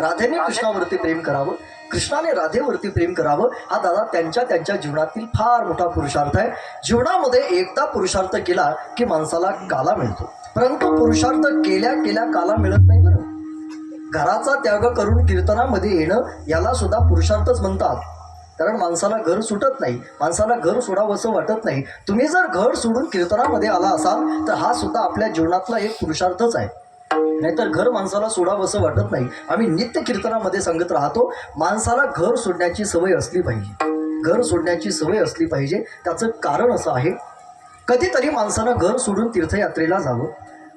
राधेने कृष्णावरती प्रेम करावं, कृष्णाने राधेवरती प्रेम करावं, हा दादा त्यांच्या जीवनातील फार मोठा पुरुषार्थ आहे. जीवनामध्ये एकदा पुरुषार्थ केला की माणसाला काला मिळतो, परंतु पुरुषार्थ केल्या केल्या काला मिळत नाही बरं. घराचा त्याग करून कीर्तनामध्ये येणं याला सुद्धा पुरुषार्थच म्हणतात. कारण माणसाला घर सुटत नाही, माणसाला घर सोडावंसं वाटत नाही. तुम्ही जर घर सोडून कीर्तनामध्ये आला असाल तर हा सुद्धा आपल्या जीवनातला एक पुरुषार्थच आहे. नाहीतर घर माणसाला सोडावंसं वाटत नाही. आम्ही नित्य कीर्तनामध्ये सांगत राहतो, माणसाला घर सोडण्याची सवय असली पाहिजे, घर सोडण्याची सवय असली पाहिजे. त्याचं कारण असं आहे, कधीतरी माणसानं घर सोडून तीर्थयात्रेला जावं,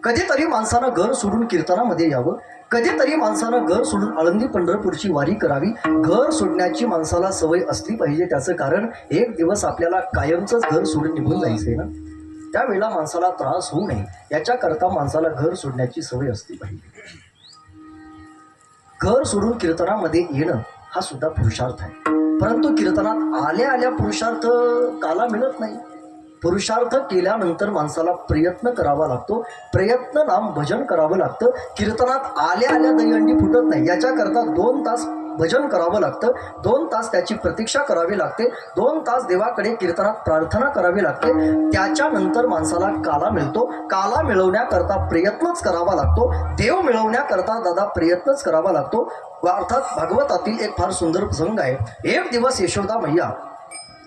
कधीतरी माणसानं घर सोडून कीर्तनामध्ये यावं, कधीतरी माणसानं घर सोडून आळंदी पंढरपूरची वारी करावी. घर सोडण्याची माणसाला सवय असली पाहिजे. त्याचं कारण, एक दिवस आपल्याला कायमचंच घर सोडून निघून जायचंय ना, त्यावेळेला माणसाला त्रास होऊ नये याच्याकरता माणसाला घर सोडण्याची सवय असली पाहिजे. घर सोडून कीर्तनामध्ये येणं हा सुद्धा पुरुषार्थ आहे. परंतु कीर्तनात आल्या आल्या पुरुषार्थ काला मिळत नाही. पुरुषार्थ केल्यानंतर माणसाला प्रयत्न करावा लागतो, प्रयत्न नाम भजन करावं लागतं. कीर्तनात आल्या आल्या दहीहंडी फुटत नाही. याच्याकरता 2 तास भजन करावं लागतं, 2 तास त्याची प्रतीक्षा करावी लागते, 2 तास देवाकडे कीर्तनात प्रार्थना करावी लागते. त्याच्यानंतर माणसाला काला मिळतो. काला मिळवण्याकरता प्रयत्नच करावा लागतो, देव मिळवण्याकरता दादा प्रयत्नच करावा लागतो. अर्थात भागवतातील एक फार सुंदर प्रसंग आहे. एक दिवस यशोदा मैया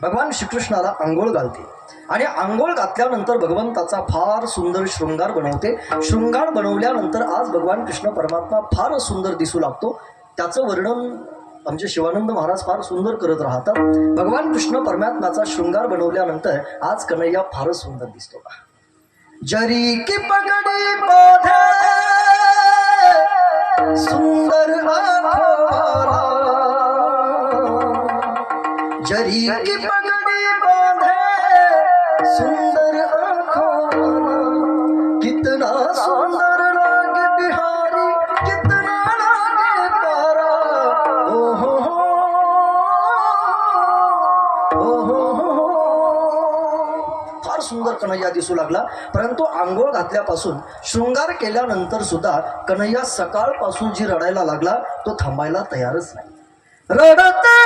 भगवान श्रीकृष्णाला आंघोळ घालते आणि आंघोळ घातल्यानंतर भगवंताचा फार सुंदर शृंगार बनवते. शृंगार बनवल्यानंतर आज भगवान कृष्ण परमात्मा फार सुंदर दिसू लागतो. त्याचं वर्णन आमचे शिवानंद महाराज फार सुंदर करत राहतात. भगवान कृष्ण परमात्म्याचा शृंगार बनवल्यानंतर आज कन्हैया फारच सुंदर दिसतो का. जरी की पगडी बांधे सुंदर आँखों, जरी की पगड़ी बांधे सुंदर आँखों, कितना सुंदर लागे बिहारी, कितना लागे प्यारा. ओ हो हो, फार सुंदर कन्हैया दिसू लागला. परंतु आंघोळ घातल्यापासून शृंगार केल्यानंतर सुद्धा कन्हैया सकाळपासून जी रडायला लागला तो थांबायला तयारच नाही. रडते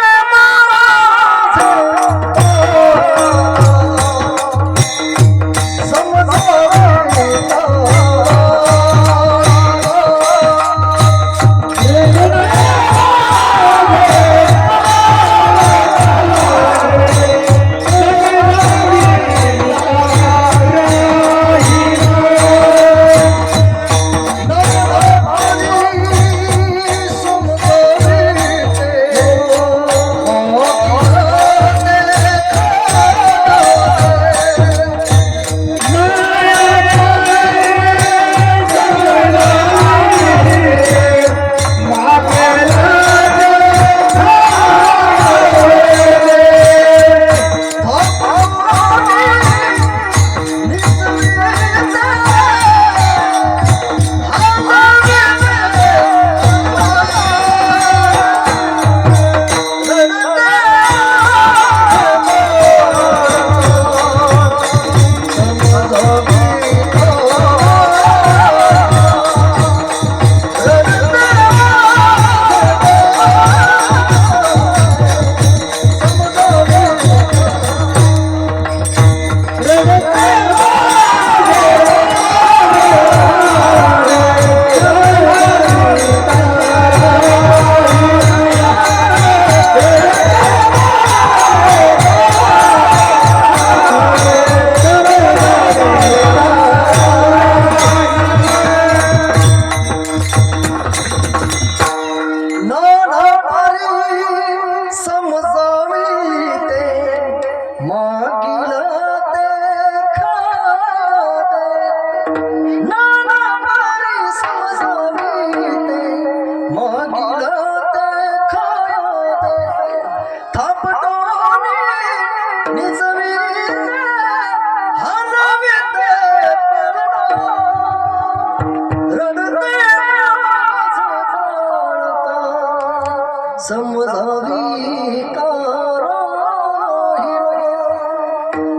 समजावी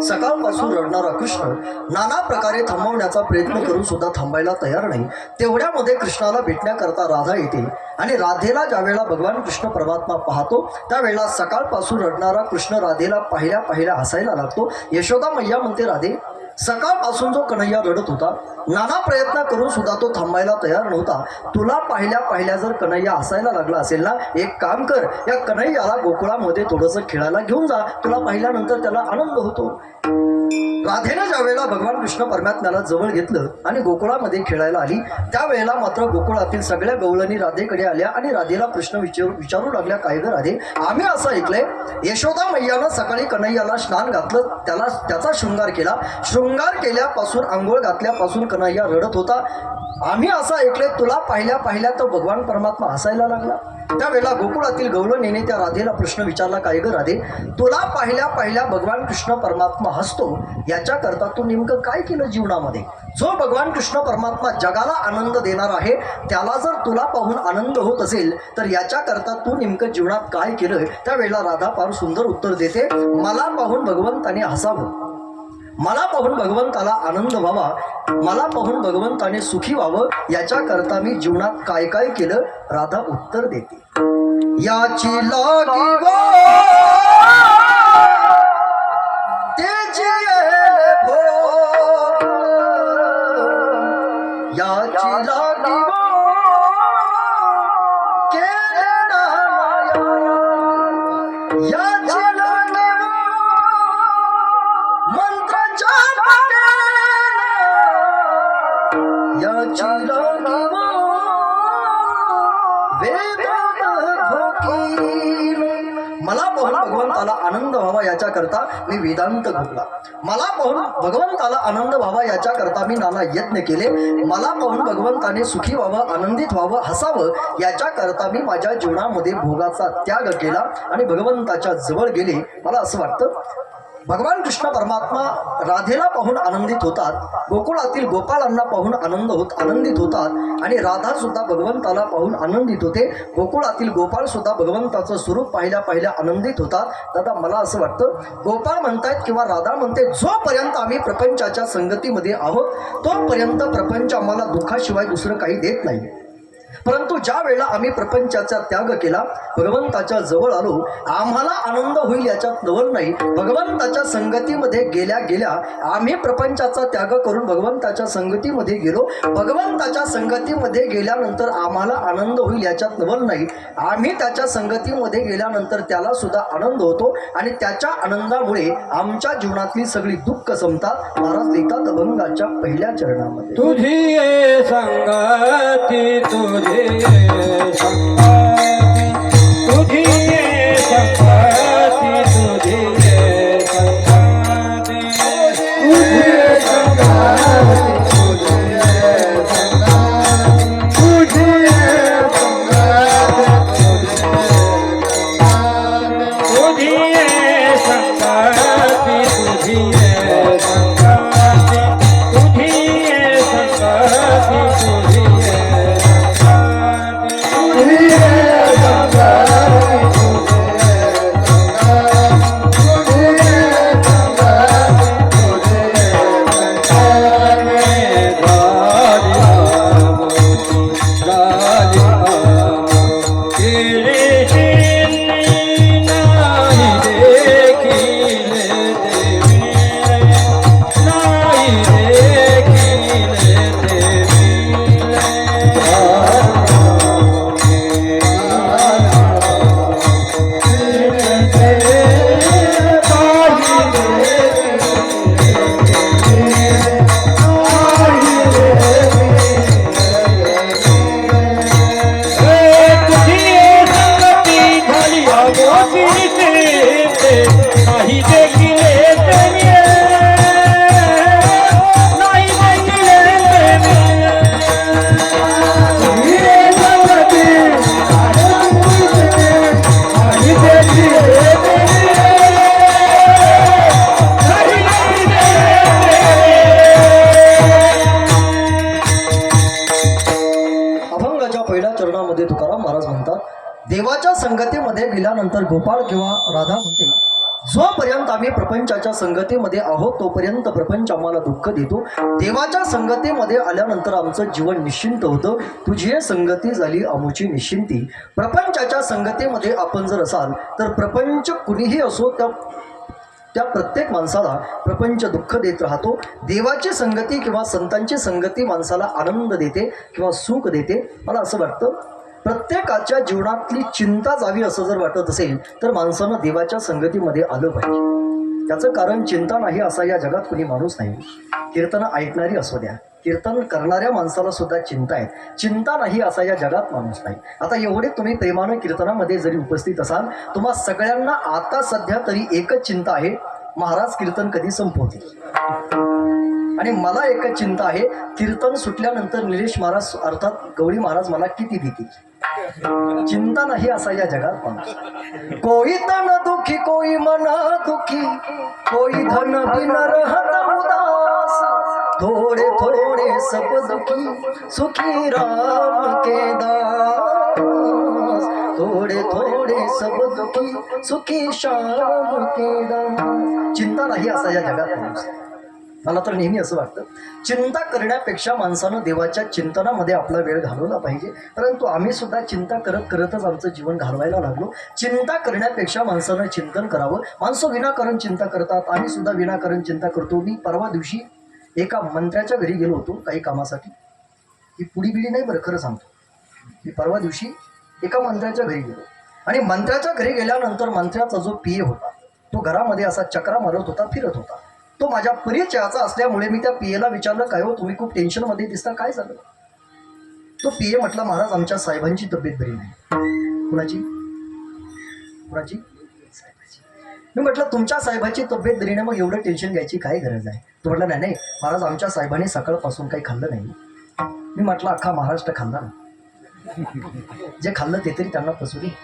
सकाळपासून रडणारा कृष्ण नाना प्रकारे थांबवण्याचा प्रयत्न करून सुद्धा थांबायला तयार नाही. तेवढ्यामध्ये कृष्णाला भेटण्याकरता राधा येते आणि राधेला ज्यावेळेला भगवान कृष्ण परमात्मा पाहतो त्यावेळेला सकाळपासून रडणारा कृष्ण राधेला पाहिल्या पाहिल्या हसायला लागतो. यशोदा मैया म्हणते, राधे, सकाळपासून जो कन्हैया रडत होता, नाना प्रयत्न करून सुद्धा तो थांबायला तयार नव्हता, तुला पाहिल्या पाहिल्या जर कन्हैया हसायला लागला असेल ना, एक काम कर, या कन्हैयाला गोकुळामध्ये थोडंसं खेळायला घेऊन जा, तुला पाहिल्यानंतर त्याला आनंद होतो. राधेनं ज्यावेळेला भगवान कृष्ण परमात्म्याला जवळ घेतलं आणि गोकुळामध्ये खेळायला आली, त्यावेळेला मात्र गोकुळातील सगळ्या गवळणी राधेकडे आल्या आणि राधेला प्रश्न विचारू लागल्या, काय ग राधे, आम्ही असं ऐकलंय यशोदा मैयानं सकाळी कन्हैयाला स्नान घातलं, त्याचा शृंगार केला, शृंगार केल्यापासून आंघोळ घातल्यापासून कन्हैया रडत होता, आम्ही असं ऐकलंय तुला पाहिल्या पाहिल्या तर भगवान परमात्मा हसायला लागला. त्यावेळेला गोकुळातील गवळणीने त्या राधेला प्रश्न विचारला, काय ग राधे, तुला पाहिल्या पाहिल्या भगवान कृष्ण परमात्मा हसतो, याच्याकरता तू नेमकं काय केलं जीवनामध्ये? जो भगवान कृष्ण परमात्मा जगाला आनंद देणार आहे, त्याला जर तुला पाहून आनंद होत असेल तर याच्याकरता तू नेमकं जीवनात काय केलं? त्यावेळेला राधा फार सुंदर उत्तर देते, मला पाहून भगवंताने हसावं, मला पाहून भगवंताला आनंद व्हावा, मला पाहून भगवंताने सुखी व्हावं, याच्याकरता मी जीवनात काय काय केलं? राधा उत्तर देते, याची लागी गो त्याची भोग, याची लागी गो केले नाना, याची लागी गो मंत्राच्या पाण्याला, याची लागी गो मला पाहून भगवंताला आनंद व्हावा याच्याकरता मी वेदांत घोकला, मला पाहून भगवंताला आनंद व्हावा याच्याकरता मी नाना यत्न केले, मला पाहून भगवंताने सुखी व्हावं, आनंदित व्हावं, हसावं, याच्याकरता मी माझ्या जीवनामध्ये भोगाचा त्याग केला आणि भगवंताच्या जवळ गेले. मला असं वाटतं भगवान कृष्ण परमात्मा राधेला पाहून आनंदित होतात, गोकुळातील गोपाळांना पाहून आनंदित होतात आणि राधा सुद्धा भगवंताला पाहून आनंदित होते, गोकुळातील गोपाळ सुद्धा भगवंताचं स्वरूप पाहिल्या पाहिल्या आनंदित होतात. दादा मला असं वाटतं गोपाळ म्हणतायत किंवा राधा म्हणते, जोपर्यंत आम्ही प्रपंचाच्या संगतीमध्ये आहोत तोपर्यंत प्रपंच आम्हाला दुःखाशिवाय दुसरं काही देत नाही, परंतु ज्या वेळेला आम्ही प्रपंचाचा त्याग केला, भगवंताच्या जवळ आलो, आम्हाला आनंद होईल याच्यात नवल नाही, भगवंताच्या संगतीमध्ये गेल्या गेल्या आम्ही प्रपंचाचा त्याग करून भगवंताच्या संगतीमध्ये गेलो, भगवंताच्या संगतीमध्ये गेल्यानंतर आम्हाला आनंद होईल याच्यात नवल नाही, आम्ही त्याच्या संगतीमध्ये गेल्यानंतर त्याला सुद्धा आनंद होतो आणि त्याच्या आनंदामुळे आमच्या जीवनातली सगळी दुःख संपतात. महाराज लिहितात अभंगाच्या पहिल्या चरणामध्ये, तुझी संगती तुझी संगती, तुझी संगती तुझी संगती, तुझी संगती तुझी देवाच्या संगतीमध्ये गेल्यानंतर गोपाळ किंवा राधा म्हणते, जोपर्यंत आम्ही प्रपंचाच्या संगतीमध्ये आहोत तोपर्यंत प्रपंच आम्हाला दुःख देतो. देवाच्या संगतीमध्ये आल्यानंतर आमचं जीवन निश्चिंत होतं. तुझी संगती झाली अमुची निश्चिंती. प्रपंचाच्या संगतीमध्ये आपण जर असाल तर प्रपंच कुणीही असो त्या प्रत्येक माणसाला प्रपंच दुःख देत राहतो. देवाची संगती किंवा संतांची संगती माणसाला आनंद देते किंवा सुख देते. मला असं वाटतं प्रत्येकाच्या जीवनातली चिंता जावी असं जर वाटत असेल तर माणसानं देवाच्या संगतीमध्ये आलं पाहिजे. त्याचं कारण चिंता नाही असा या जगात कुणी माणूस नाही. कीर्तनं ऐकणारी असू द्या, कीर्तन करणाऱ्या माणसाला सुद्धा चिंता आहे. चिंता नाही असा या जगात माणूस नाही. आता एवढे तुम्ही प्रेमानं कीर्तनामध्ये जरी उपस्थित असाल तुम्हा सगळ्यांना आता सध्या तरी एकच चिंता आहे, महाराज कीर्तन कधी संपवतील. आणि मला एकच चिंता आहे, कीर्तन सुटल्यानंतर निलेश महाराज अर्थात गौरी महाराज मला किती देतील. चिंता नाही असा या जगात माणूस. कोई तन दुखी कोई मन दुखी कोई धन बिन रहत उदास. थोड़े थोड़े सब दुखी सुखी राम के दास. थोड़े थोड़े सब दुखी सुखी श्याम के दास. चिंता नाही असा या जगात माणूस. मला तर नेहमी असं वाटतं चिंता करण्यापेक्षा माणसानं देवाच्या चिंतनामध्ये आपला वेळ घालवला पाहिजे. परंतु आम्ही सुद्धा चिंता करतच आमचं जीवन घालवायला लागलो. चिंता करण्यापेक्षा माणसानं चिंतन करावं. माणसं विनाकारण चिंता करतात, आम्ही सुद्धा विनाकारण चिंता करतो. मी परवा दिवशी एका मंत्र्याच्या घरी गेलो होतो काही कामासाठी. ही पुडी बिडी नाही बरं, खरं सांगतो. मी परवा दिवशी एका मंत्र्याच्या घरी गेलो आणि मंत्र्याच्या घरी गेल्यानंतर मंत्र्याचा जो पीए होता तो घरामध्ये असा चक्रा मारत होता, फिरत होता. तो माझ्या परिचयाचा असल्यामुळे मी त्या पीएला विचारलं, काय हो तुम्ही खूप टेन्शनमध्ये दिसता, काय झालं. तो पीए म्हटला, महाराज आमच्या साहेबांची तब्येत बरी नाही. कुणाची कुणाची साहेबाची. मी म्हटलं तुमच्या साहेबाची तब्येत बरी नाही, मग एवढं टेन्शन घ्यायची काय गरज आहे. तो म्हटला नाही महाराज आमच्या साहेबांनी सकाळपासून काही खाल्लं नाही. मी म्हटलं अख्खा महाराष्ट्र खाल्ला ना, जे खाल्लं ते तरी त्यांना पसू दे,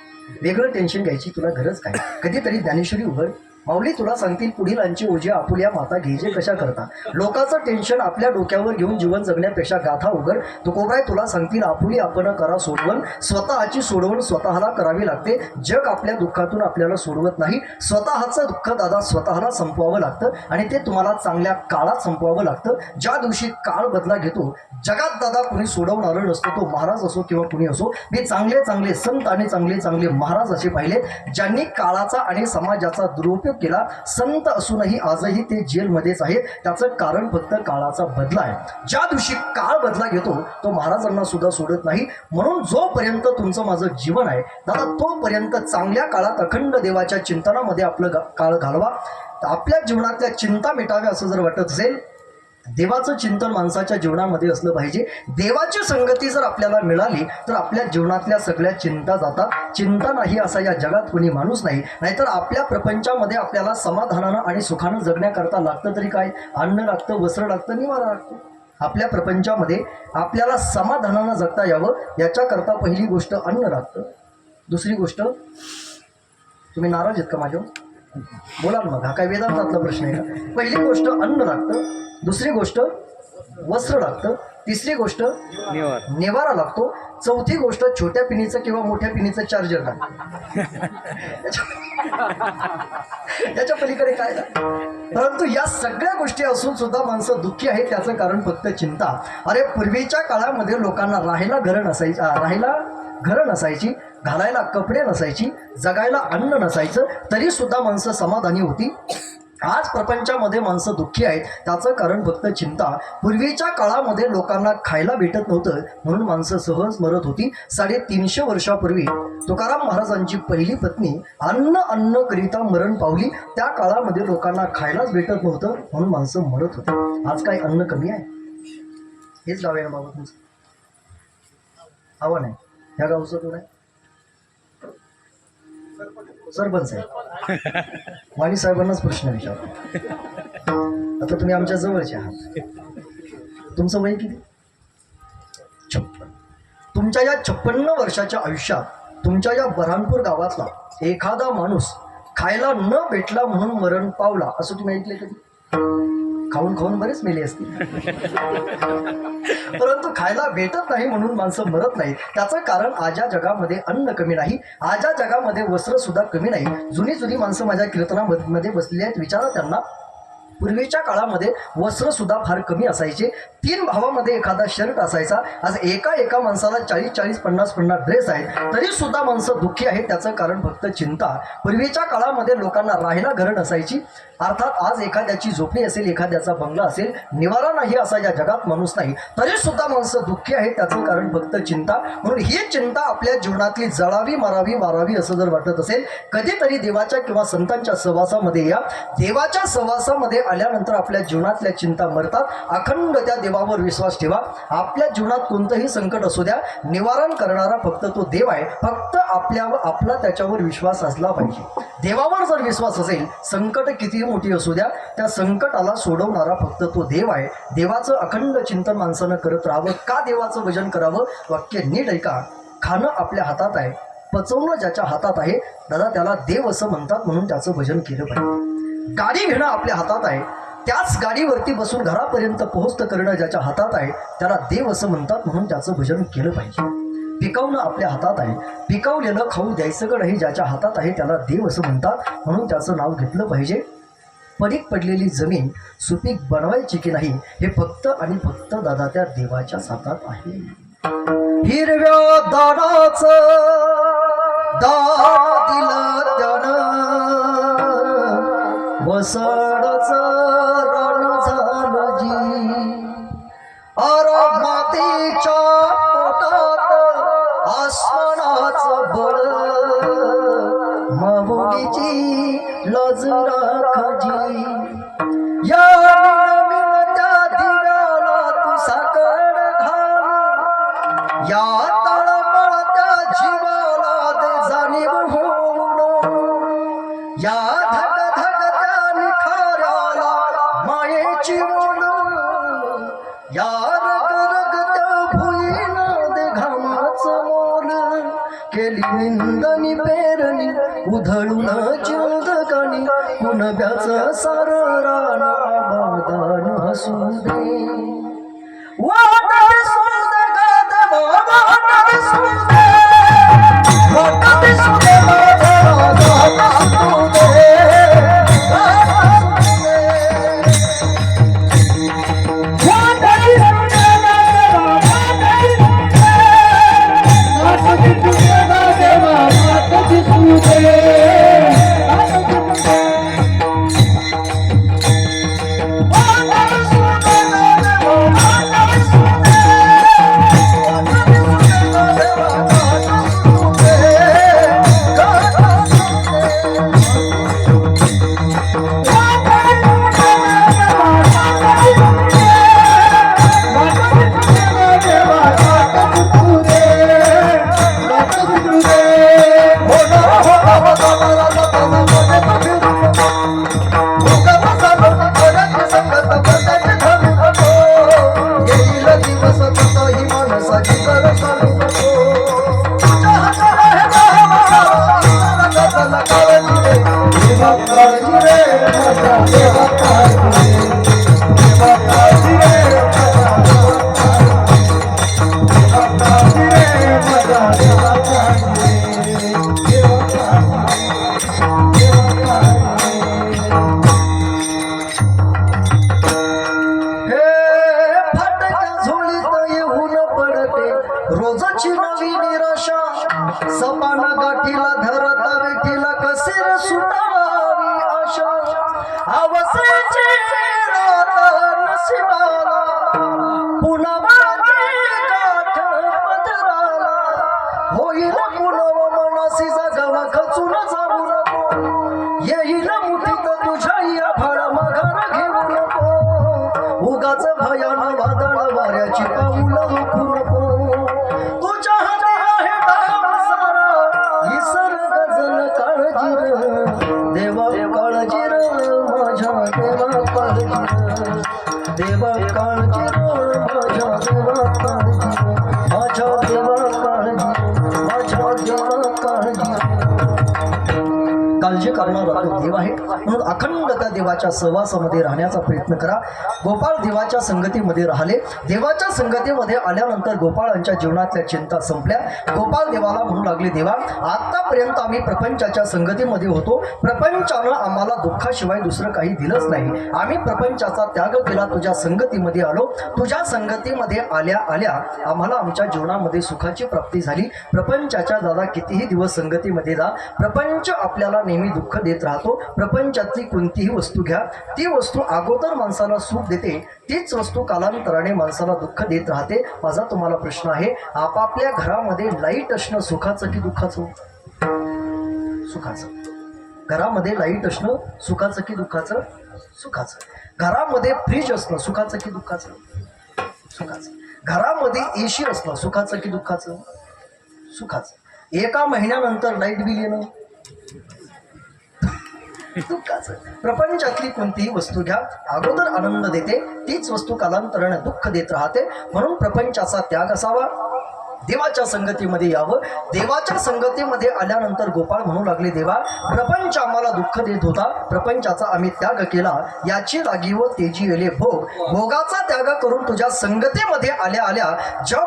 वेगळं टेन्शन घ्यायची तुला गरज काय. कधीतरी ज्ञानेश्वरी उघड, माऊली तुला सांगतील पुढील अंची ओझे आपुल्या माता घ्यायचे कशा करता. लोकांचं टेन्शन आपल्या डोक्यावर घेऊन जीवन जगण्यापेक्षा गाथा उघड. तुकोबाई तुला सांगतील आपुली आपण करा सोडवण. स्वतःची सोडवण स्वतःला करावी लागते. जग आपल्या दुःखातून आपल्याला सोडवत नाही. स्वतःचं दुःख दादा स्वतःला संपवावं लागतं आणि ते तुम्हाला चांगल्या काळात संपवावं लागतं. ज्या दिवशी काळ बदला घेतो जगात दादा कुणी सोडवणारं नसतो, तो महाराज असो किंवा कुणी असो. मी चांगले चांगले संत आणि चांगले चांगले महाराज असे पाहिले ज्यांनी काळाचा आणि समाजाचा दुरुपयोग केला. संत असूनही आजही ते जेलमध्येच आहेत. त्याचं कारण फक्त काळाचा बदला आहे. ज्या दिवशी काळ बदला घेतो तो महाराजांना सुद्धा सोडत नाही. म्हणून जोपर्यंत तुमचं माझं जीवन आहे दादा तोपर्यंत चांगल्या काळात अखंड देवाच्या चिंतनामध्ये आपलं काळ घालवा. आपल्या जीवनातल्या चिंता मिटाव्या असं जर वाटत असेल देवाचं चिंतन माणसाच्या जीवनामध्ये असलं पाहिजे. देवाची संगती जर आपल्याला मिळाली तर आपल्या जीवनातल्या सगळ्या चिंता जातात. चिंता नाही असा या जगात कोणी माणूस नाही. नाहीतर आपल्या प्रपंचामध्ये आपल्याला समाधानानं आणि सुखानं जगण्याकरता लागतं तरी काय, अन्न लागतं, वस्त्र लागतं, निवारा लागतो. आपल्या प्रपंचामध्ये आपल्याला समाधानानं जगता यावं याच्याकरता पहिली गोष्ट अन्न लागतं. दुसरी गोष्ट, तुम्ही नाराज आहेत का माझ्यावर, बोला ना मग, हा काय वेदांतातला प्रश्न आहे का. पहिली गोष्ट अन्न लागतं, दुसरी गोष्ट वस्त्र लागतं, तिसरी गोष्ट निवारा लागतो, चौथी गोष्ट छोट्या पिनीचं किंवा मोठ्या पिनीचं चार्जर लागतं. त्याच्या पलीकडे काय लागतं. परंतु या सगळ्या गोष्टी असून सुद्धा माणसं दुःखी आहेत. त्याचं कारण फक्त चिंता. अरे पूर्वीच्या काळामध्ये लोकांना राहायला घरं नसायची, घालायला कपडे नसायची, जगायला अन्न नसायचं, तरी सुद्धा माणसं समाधानी होती. आज प्रपंचामध्ये माणसं दुःखी आहेत. त्याचं कारण फक्त चिंता. पूर्वीच्या काळामध्ये लोकांना खायला भेटत नव्हतं म्हणून माणसं सहज मरत होती. 350 वर्षापूर्वी तुकाराम महाराजांची पहिली पत्नी अन्न करिता मरण पावली. त्या काळामध्ये लोकांना खायलाच भेटत नव्हतं म्हणून माणसं मरत होते. आज काय अन्न कमी आहे. हेच गाव आहे ना बाबा तुमचं, आव्हान आहे ह्या गावचं कोण आहे, सरपंच आहे. वाणी साहेबांनाच प्रश्न विचार. आता तुम्ही आमच्या जवळचे आहात. तुमचं वय किती, 56. तुमच्या या 56 वर्षाच्या आयुष्यात तुमच्या या बऱ्हाणपूर गावातला एखादा माणूस खायला न भेटला म्हणून मरण पावला असं तुम्ही ऐकले कधी. खाऊन खाऊन बरेच मेले असतील. परंतु खायला भेटत नाही म्हणून माणसं मरत नाही. त्याचं कारण आज या जगामध्ये अन्न कमी नाही, आज या जगामध्ये वस्त्र सुद्धा कमी नाही. जुनी जुनी माणसं माझ्या कीर्तनामध्ये बसलेली आहेत. विचारा त्यांना, पूर्वीच्या काळामध्ये वस्त्र सुद्धा फार कमी असायचे. 3 भावामध्ये एखादा शर्ट असायचा. आज एका माणसाला 40 50 ड्रेस आहेत, तरी सुद्धा माणसं दुःखी आहेत. त्याचं कारण फक्त चिंता. पूर्वीच्या काळामध्ये लोकांना राहायला घरं नसायची. अर्थात आज एखाद्याची झोपडी असेल, एखाद्याचा बंगला असेल, निवारा नाही असा या जगात माणूस नाही, तरी सुद्धा माणसं दुःखी आहेत. त्याचं कारण फक्त चिंता. म्हणून ही चिंता आपल्या जीवनातली जळावी, मारावी असं जर वाटत असेल, कधीतरी देवाच्या किंवा संतांच्या सहवासामध्ये या. देवाच्या सहवासामध्ये आल्यानंतर आपल्या जीवनातल्या चिंता मरतात. अखंड त्या देवावर विश्वास ठेवा. आपल्या जीवनात कोणतंही संकट असू द्या, निवारण करणारा फक्त तो देव आहे. फक्त आपला त्याच्यावर विश्वास असला पाहिजे. देवावर जर विश्वास असेल, संकट किती मोठी असू द्या, त्या संकटाला सोडवणारा फक्त तो देव आहे. देवाचं अखंड चिंतन माणसानं करत राहावं. का देवाचं भजन करावं? वाक्य नीट ऐका. खाणं आपल्या हातात आहे, पचवणं ज्याच्या हातात आहे, दादा त्याला देव असं म्हणतात, म्हणून त्याचं भजन केलं पाहिजे. गाडी घेणं आपल्या हातात आहे, त्याच गाडीवरती बसून घरापर्यंत पोहोचतं करणं ज्याच्या हातात आहे, त्याला देव असं म्हणतात, म्हणून त्याचं भजन केलं पाहिजे. पिकवणं आपल्या हातात आहे, पिकवलेलं खाऊ द्यायचं नाही ज्याच्या हातात आहे, त्याला देव असं म्हणतात, म्हणून त्याचं नाव घेतलं पाहिजे. पडीक पडलेली जमीन सुपीक बनवायची की नाही, हे फक्त आणि फक्त दादा त्या देवाच्याच हातात आहे. हिरव्या दानाचं दान दिलं त्यानं, वसडाचं रण झालं जी. मातीच्या पोटात आसमानाचं बळ, माऊलीची लाज राखाजी. या मिळत्या दिव्याला तू साखर घाल, या तळमळत्या जीवाला दे जाणीव होऊन, या धगधगत्या निखाऱ्याला मायेची ओढ, या रगरगत्या भुईला दे घामाचं मोल. केली निंदनी पेरणी उधळून चिंदकानी, कुणब्याचं सार रान आबादान हसू दे. वाट दिसू दे ग देवा, वाट दिसू दे, वाट दिसू दे माझा राजा, दिसू दे, वाट दिसू दे. वाट दिसू दे देवा, वाट दिसू दे, वाट दिसू दे देवा, वाट दिसू दे. रोजची नवी निराशा, सपान गाठीला धरता वेठीला कसेर सुटावी आशा. अवसेची रात नशिबाला, पुन्हा माझी गाठ पदराला. होईल पुनव मनासी जगावा खचून जाऊ नको, येईल मुठीत तुझ्या या भाडा माघार घेऊ नको. उगाच भयान वादळ वाऱ्याची पाऊल रोखू नको. तुझ्या हाती आहे दाम सारा, इसर गजल काळजी देवा, काळजी माझ्या देवा, काळजी देवा, काळजी माझ्या देवा, काळजी माझ्या देवा, काळजी माझ्या देवा, काळजी. काळजी करणारा तो देव आहे. म्हणून अखंड त्या देवाच्या सहवासामध्ये राहण्याचा प्रयत्न करा. गोपाळ देवाच्या संगतीमध्ये राहिले. देवाच्या संगतीमध्ये आल्यानंतर गोपाळांच्या जीवनातल्या चिंता संपल्या. गोपाळ देवाला म्हणू लागले, देवा आतापर्यंत आम्ही प्रपंचाच्या संगतीमध्ये होतो. प्रपंचानं आम्हाला दुःखाशिवाय दुसरं काही दिलंच नाही. आम्ही प्रपंचाचा त्याग केला, तुझ्या संगतीमध्ये आलो. तुझ्या संगतीमध्ये आल्या आल्या आम्हाला आमच्या जीवनामध्ये सुखाची प्राप्ती झाली. प्रपंचाच्या दादा कितीही दिवस संगतीमध्ये जा, प्रपंच आपल्याला नेहमी दुःख देत राहतो. प्रपंचातली कोणतीही वस्तू घ्या, ती वस्तू अगोदर माणसाला सुख देते, तीच वस्तू कालांतराने माणसाला दुःख देत राहते. माझा तुम्हाला प्रश्न आहे, आपापल्या घरामध्ये लाईट असणं सुखाचं की दुःखाचं? सुखाचं. घरामध्ये लाईट असणं सुखाचं की दुःखाचं? सुखाचं. घरामध्ये फ्रीज असणं सुखाचं की दुःखाचं? सुखाचं. घरामध्ये एसी असणं सुखाचं की दुःखाचं? सुखाचं. एका महिन्यानंतर लाईट बिल येणं दुःखाचं. प्रपंचातली कोणतीही वस्तू घ्या, अगोदर आनंद देते, तीच वस्तू कालांतराने दुःख देत राहते. म्हणून प्रपंचाचा त्याग असावा, देवाच्या संगतीमध्ये यावं. देवाच्या संगतीमध्ये आल्यानंतर गोपाळ म्हणू लागले, देवा प्रपंच आम्हाला दुःख देत होता, प्रपंचाचा आम्ही त्याग केला. याची लागी व तेजी येले भोग. भोगाचा त्याग करून तुझ्या संगतीमध्ये आल्या आल्या ज्या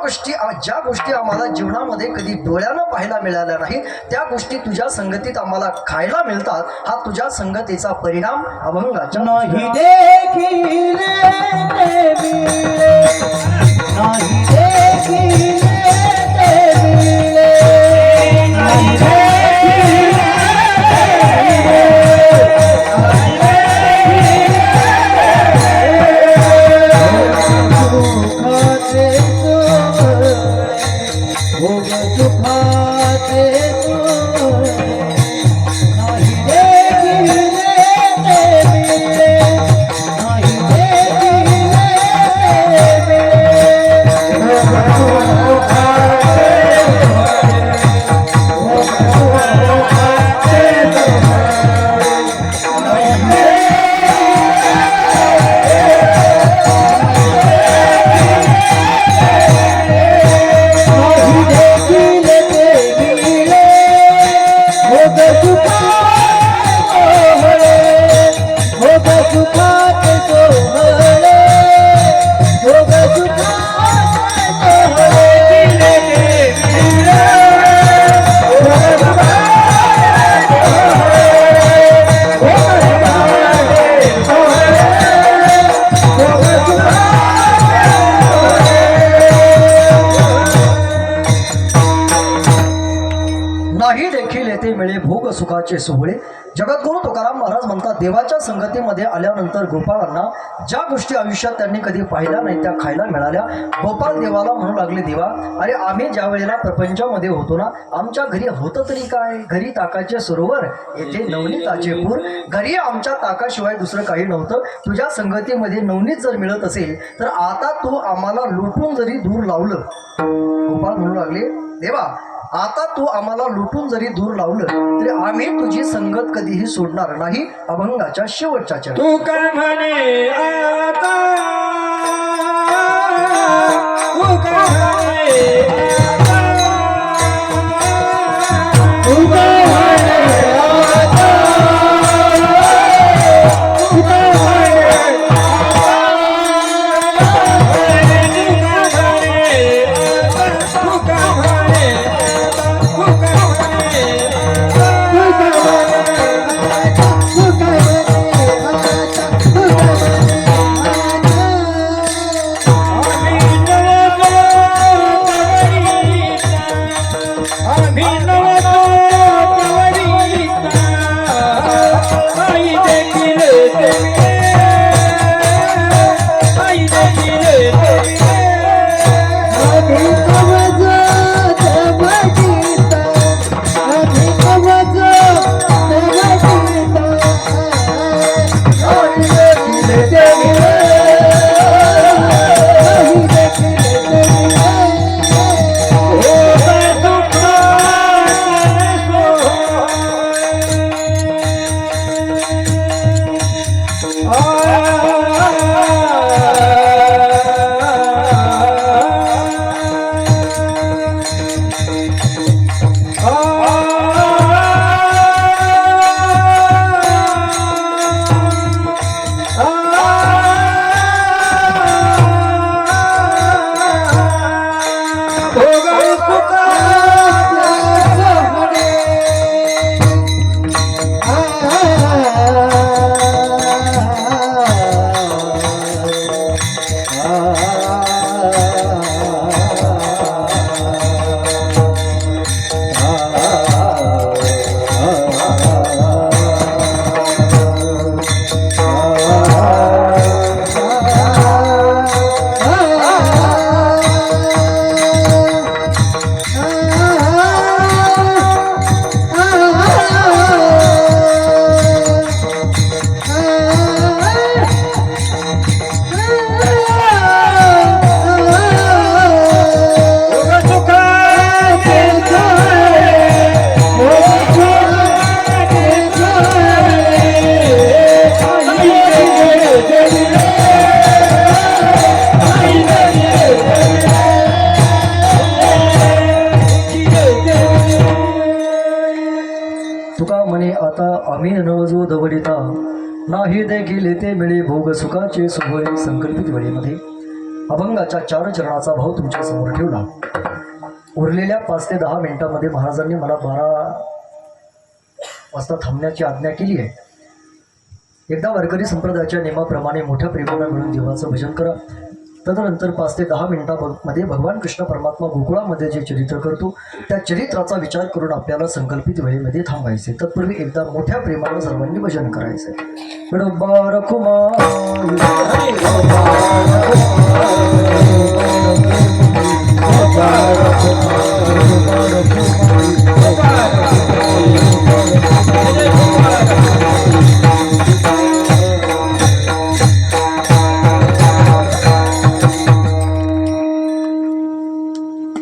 गोष्टी आम्हाला जीवनामध्ये कधी डोळ्यानं पाहायला मिळाल्या नाही, त्या गोष्टी तुझ्या संगतीत आम्हाला खायला मिळतात. हा तुझ्या संगतीचा परिणाम अभंगाच्या नाही देखील ते मिळे, नाही देखील ते मिळे, नाही देखील सुखाचे सोहळे, भोग सुखाचे सोहळे, नाही देखील ते मिळे, नाही देखील ते मिळे, भोग सुखाचे नाही देखील येथे मिळे भोग सुखाचे सोहळे. जगद्गुरु तुकाराम महाराज म्हणतात, देवाच्या संगतीमध्ये आल्यानंतर गोपाळांना ज्या गोष्टी आयुष्यात त्यांनी कधी पाहिल्या नाही त्या खायला मिळाल्या. गोपाळ देवाला म्हणू लागले, देवा अरे आम्ही ज्या वेळेला प्रपंचामध्ये होतो ना, आमच्या घरी होतं तरी काय? घरी ताकाचे सरोवर, येथे नवनीताचे पूर. घरी आमच्या ताकाशिवाय दुसरं काही नव्हतं. तुझ्या संगतीमध्ये नवनीत जर मिळत असेल तर आता तू आम्हाला लुटून जरी दूर लावलं. गोपाळ म्हणू लागले, देवा आता तू आम्हाला लुटून जरी दूर लावलं तरी आम्ही तुझी संगत कधीही सोडणार नाही. अभंगाच्या शेवटच्या चरणी तू का म्हणे आता, तू का म्हणे आता, तू का म्हणे आता, तू का म्हणे तुका म्हणे आता आम्ही नवजो दवडिता नाही देखील ते मिळे भोग सुखाचे सुभोळे संकल्पित वेळेमध्ये अभंगाच्या 4 चरणाचा भाव तुमच्या समोर ठेवला. उरलेल्या 5 ते 10 मिनिटांमध्ये महाराजांनी मला 12 वाजता थांबण्याची आज्ञा केली आहे. एकदा वारकरी संप्रदायाच्या नियमाप्रमाणे मोठ्या प्रेमानं मिळून देवाचं भजन करा. तदनंतर 5 ते 10 मिनिटांमध्ये भगवान कृष्ण परमात्मा गोकुळामध्ये जे चरित्र करतो त्या चरित्राचा विचार करून आपल्याला संकल्पित वेळेमध्ये थांबायचे. तत्पूर्वी एकदा मोठ्या प्रेमानं सर्वांनी भजन करायचं. विडंबार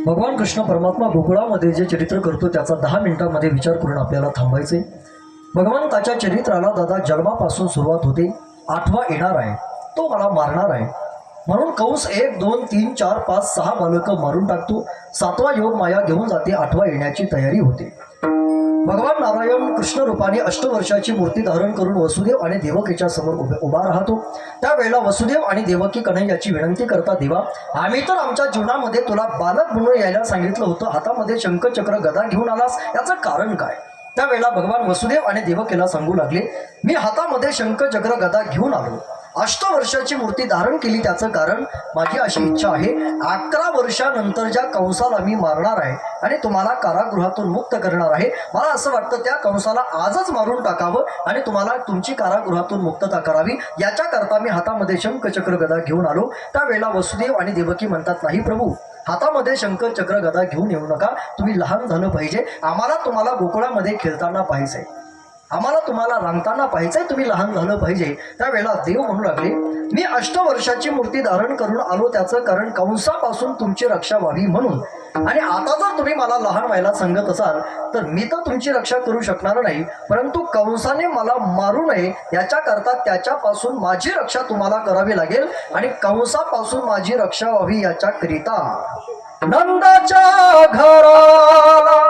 भगवान कृष्ण परमात्मा गोकुळामध्ये जे चरित्र करतो त्याचा 10 मिनिटांमध्ये विचार करून आपल्याला थांबायचे. भगवंताच्या चरित्राला दादा जन्मापासून सुरुवात होते. 8वा येणार आहे, तो मला मारणार आहे म्हणून कंस 1 2 3 4 5 6 बालकं मारून टाकतो. 7वा योग माया घेऊन जाते. 8वा येण्याची तयारी होते. भगवान नारायण कृष्ण रूपाने 8 वर्षाची मूर्ती धारण करून वसुदेव आणि देवकीच्या समोर उभा राहतो. त्यावेळेला वसुदेव आणि देवकी कन्हैयाची विनंती करता, देवा आम्ही तर आमच्या जीवनामध्ये तुला बालक म्हणून यायला सांगितलं होतं, हातामध्ये शंखचक्र गदा घेऊन आलास, याचं कारण काय? त्यावेळेला भगवान वसुदेव आणि देवकीला सांगू लागले, मी हातामध्ये शंखचक्र गदा घेऊन आलो, 8 वर्षाची मूर्ती धारण केली, त्याचं कारण माझी अशी इच्छा आहे, 11 वर्षानंतर ज्या कंसाला मी मारणार आहे आणि तुम्हाला कारागृहातून मुक्त करणार आहे, मला असं वाटतं त्या कंसाला आजच मारून टाकावं आणि तुम्हाला तुमची कारागृहातून मुक्तता करावी, याच्याकरता मी हातामध्ये शंखचक्र गदा घेऊन आलो. त्यावेळेला वसुदेव आणि देवकी म्हणतात, नाही प्रभू, हातामध्ये शंखचक्र गदा घेऊन येऊ नका, तुम्ही लहान झालं पाहिजे, आम्हाला तुम्हाला गोकुळामध्ये खेळताना पाहिजे, आम्हाला तुम्हाला रांगताना पाहिजे, तुम्ही लहान झालं पाहिजे. त्यावेळेला देव म्हणू लागले, मी 8 वर्षाची मूर्ती धारण करून आलो त्याचं कारण कंसापासून तुमची रक्षा व्हावी म्हणून, आणि आता जर तुम्ही मला लहान व्हायला सांगत असाल तर मी तर तुमची रक्षा करू शकणार नाही, परंतु कंसाने मला मारू नये याच्याकरता त्याच्यापासून माझी रक्षा तुम्हाला करावी लागेल, आणि कंसापासून माझी रक्षा व्हावी याच्याकरिता नंदाच्या घराला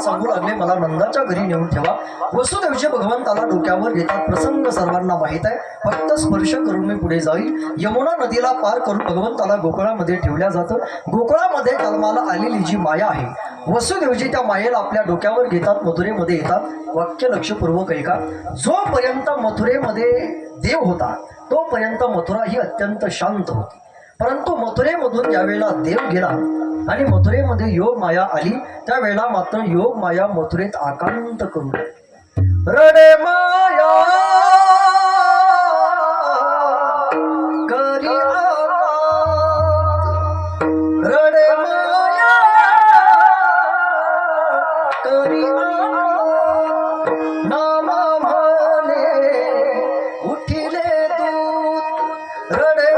सांगू लागले, मला नंदाच्या घरी नेऊन ठेवा. वसुदेवजी भगवंताला डोक्यावर घेतात. प्रसंग सर्वांना माहीत आहे, फक्त स्पर्श करून मी पुढे जाईल. यमुना नदीला पार करून भगवंताला गोकुळामध्ये ठेवल्या जातं. गोकुळामध्ये जन्माला आलेली जी माया आहे, वसुदेवजी त्या मायेला आपल्या डोक्यावर घेतात, मथुरेमध्ये येतात. वाक्य लक्षपूर्वक ऐका, जोपर्यंत मथुरेमध्ये देव होता तोपर्यंत मथुरा ही अत्यंत शांत होती, परंतु मथुरेमधून ज्यावेळेला देव गेला आणि मथुरेमध्ये योग माया आली, त्यावेळेला मात्र योग माया मथुरेत आकांत करू रडे माया करी रडे माया करी नामा म्हणे उठिले दूत रडे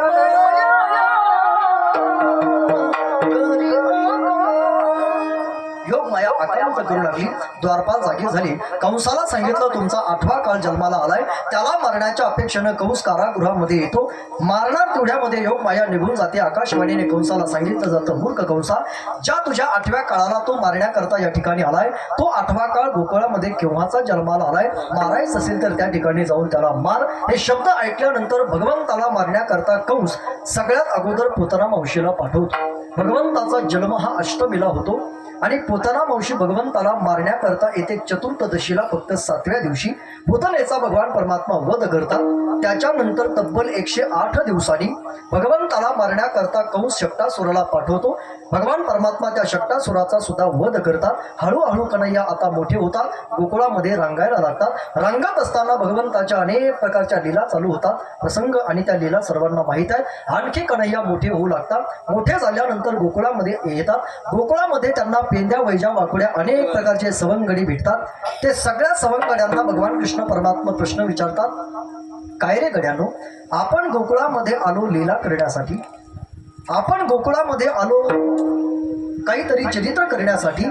योग माया आकांत करू लागली. द्वारपाल जागी झाली. कंसाला सांगितलं, तुमचा 8वा काळ जन्माला आलाय, त्याला मारण्याच्या अपेक्षेनं कंस कारागृहामध्ये येतो. मारणार तेवढ्यामध्ये योग माया निघून जाते. आकाशवाणीने कंसाला सांगितलं जातं, मूर्ख कंसा, ज्या तुझ्या 8व्या काळाला तो मारण्याकरता या ठिकाणी आलाय, तो 8वा काळ गोकुळामध्ये केव्हाचा जन्माला आलाय, मारायचं असेल तर त्या ठिकाणी जाऊन त्याला मार. हे शब्द ऐकल्यानंतर भगवंताला मारण्याकरता कंस सगळ्यात अगोदर पुतना मावशीला पाठवतो. भगवंताचा जन्म हा अष्टमीला होतो. आणि पोतना मावशी भगवंताला मारण्याकरता येथे चतुर्थदशीला फक्त 7व्या दिवशी पोतनेचा भगवान परमात्मा वध करतात. त्याच्यानंतर तब्बल 108 दिवसांनी भगवंताला मारण्याकरता कंस शक्टासुराला पाठवतो. भगवान परमात्मा त्या शक्टासुराचा सुद्धा वध करतात. हळूहळू कन्हैया आता मोठे होतात, गोकुळामध्ये रांगायला लागतात. रांगत असताना भगवंताच्या अनेक प्रकारच्या लीला चालू होतात, प्रसंग, आणि त्या लीला सर्वांना माहीत आहेत. आणखी कन्हैया मोठे होऊ लागतात. मोठे झाल्यानंतर गोकुळामध्ये येतात. गोकुळामध्ये त्यांना पेंद्या, वैजा, वाकुड्या अनेक प्रकारचे सवंगडी भेटतात. ते सगळ्या सवंगड्यांना भगवान कृष्ण परमात्मा प्रश्न विचारतात, काय रे गड्यानो, आपण गोकुळामध्ये आलो लीला करण्यासाठी, आपण गोकुळामध्ये आलो काहीतरी चरित्र करण्यासाठी,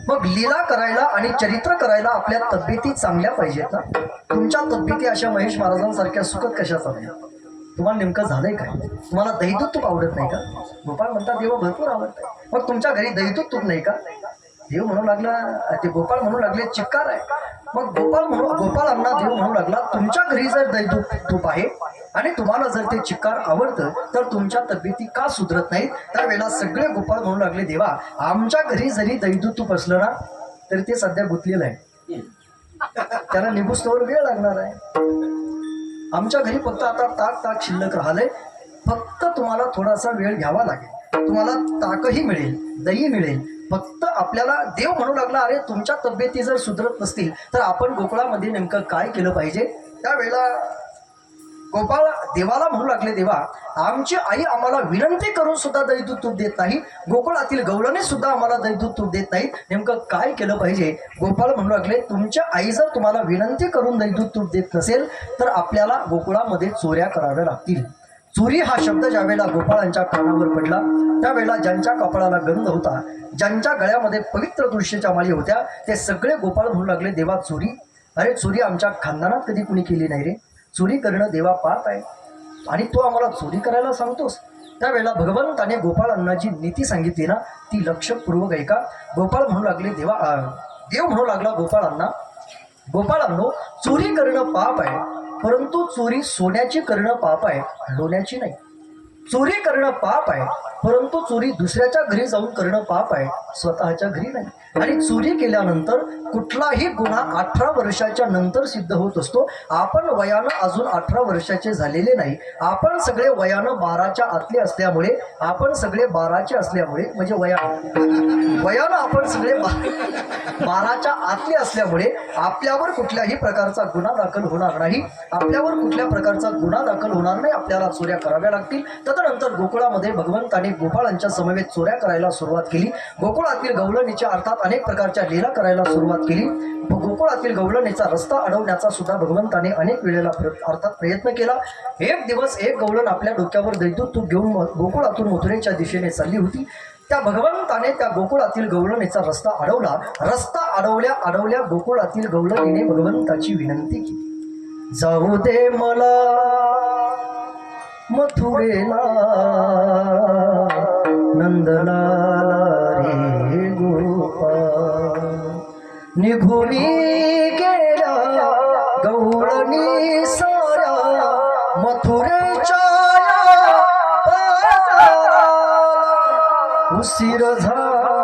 मग लीला करायला आणि चरित्र करायला आपल्या तब्येती चांगल्या पाहिजेत ना. तुमच्या तब्येती अशा महेश महाराजांसारख्या सुखद कशा चालल्या? तुम्हाला नेमकं झालंय काय? तुम्हाला दहीदूध तूप आवडत नाही का? गोपाळ म्हणतात देव भरपूर आवडत आहे. मग तुमच्या घरी दहीदूध तूप नाही का? देव म्हणू लागला, ते गोपाळ म्हणू लागले चिक्कार आहे. मग गोपाळांना देव म्हणू लागला, तुमच्या घरी जर दहीदूध तूप आहे आणि तुम्हाला जर ते चिक्कार आवडतं तर तुमच्या तब्येती का सुधरत नाहीत? त्यावेळेला सगळे गोपाळ म्हणू लागले, देवा आमच्या घरी जरी दहीदूध तूप असलं ना तरी ते सध्या गुंतलेलं आहे, त्याला निघूस्तोवर वेळ लागणार आहे. आमच्या घरी फक्त आता ताक शिल्लक राहिलंय, फक्त तुम्हाला थोडासा वेळ घ्यावा लागेल, तुम्हाला ताकही मिळेल, दही मिळेल. फक्त आपल्याला देव म्हणू लागला, अरे तुमच्या तब्येती जर सुधरत नसतील तर आपण गोकुळामध्ये नेमकं काय केलं पाहिजे? त्यावेळेला गोपाळ देवाला म्हणू लागले, देवा आमची आई आम्हाला विनंती करून सुद्धा दहीदूध तूप देत नाही, गोकुळातील गवळणी सुद्धा आम्हाला दहीदूध तूप देत नाही, नेमकं काय केलं पाहिजे? गोपाळ म्हणू लागले, तुमच्या आई जर तुम्हाला विनंती करून दहीदूध तूप देत नसेल तर आपल्याला गोकुळामध्ये चोऱ्या कराव्या लागतील. चोरी हा शब्द ज्यावेळेला गोपाळांच्या कानावर पडला त्यावेळेला ज्यांच्या कपाळाला गंध होता, ज्यांच्या गळ्यामध्ये पवित्र तुळशीच्या माळी होत्या, ते सगळे गोपाळ म्हणू लागले, देवा चोरी, अरे चोरी आमच्या खानदानात कधी कुणी केली नाही रे, चोरी करणं देवा पाप आहे आणि तू आम्हाला चोरी करायला सांगतोस? त्यावेळेला भगवंताने गोपाळांना जी नीती सांगितली ना ती लक्षपूर्वक ऐका. गोपाळ म्हणू लागले, देव म्हणू लागला गोपाळांनो, चोरी करणं पाप आहे, परंतु चोरी सोन्याची करणं पाप आहे, लोण्याची नाही. चोरी करणं पाप आहे, परंतु चोरी दुसऱ्याच्या घरी जाऊन करणं पाप आहे, स्वतःच्या घरी नाही. आणि चोरी केल्यानंतर कुठलाही गुन्हा 18 वर्षाच्या नंतर सिद्ध होत असतो. आपण वयानं अजून 18 वर्षाचे झालेले नाही, आपण सगळे वयानं 12च्या आतले असल्यामुळे, म्हणजे वयानं आपण सगळे 12च्या आतले असल्यामुळे आपल्यावर कुठल्याही प्रकारचा गुन्हा दाखल होणार नाही, आपल्याला चोऱ्या कराव्या लागतील. तदनंतर गोकुळामध्ये भगवंताने गोपाळांच्या समवेत चोऱ्या करायला सुरुवात केली. गोकुळातील गवळणीच्या अर्थात अनेक प्रकारच्या लीला करायला सुरुवात केली. गोकुळातील गवळणीचा रस्ता अडवण्याचा सुद्धा भगवंताने अनेक वेळेला प्रयत्न केला. एक दिवस एक गवळण आपल्या डोक्यावर दैदूत तूप घेऊन गोकुळातून मथुरेच्या दिशेने चालली होती. त्या भगवंताने त्या गोकुळातील गवळणीचा रस्ता अडवला. रस्ता अडवल्या गोकुळातील गवळणीने भगवंताची विनंती केली, जाऊ दे मला मथुरेला नंदलाला रे गोपाळ, निघून गेल्या गवळणी साऱ्या मथुरेच्या उशीर झाला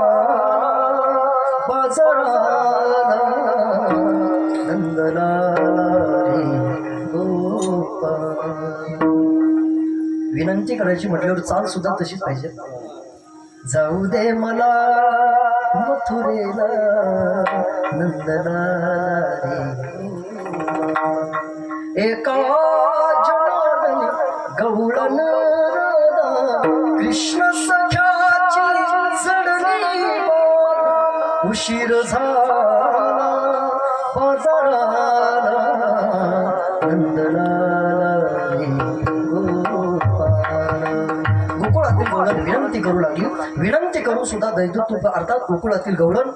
बाजाराला नंदलाला रे गोपाळ. विनंती करायची म्हटल्यावर चाल सुद्धा तशीच पाहिजे. जाऊ दे मला मथुरेला नंदलाला रे, एका जनार्दनी गवळण कृष्ण सख्याची जडली, उशीर झाला बाजाराला नंदलाला रे गोपाळ. गोकुळातील गवळण विनंती करू लागली. विनंती करून सुद्धा दैदूत तूप अर्थात गोकुळातील गवळण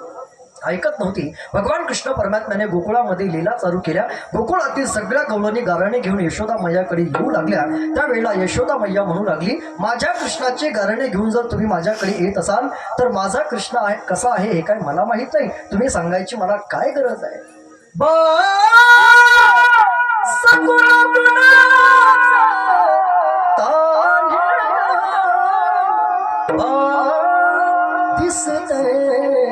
ऐकत नव्हती. भगवान कृष्ण परमात्म्याने गोकुळामध्ये लीला चालू केल्या. गोकुळातील सगळ्या गवळणी गारणे घेऊन यशोदा मैयाकडे येऊ लागल्या. त्यावेळेला यशोदा मैया म्हणू लागली, माझ्या कृष्णाचे गारणे घेऊन जर तुम्ही माझ्याकडे येत असाल तर माझा कृष्ण आहे कसा आहे हे काय मला माहित नाही, तुम्ही सांगायची मला काय गरज आहे? दिसते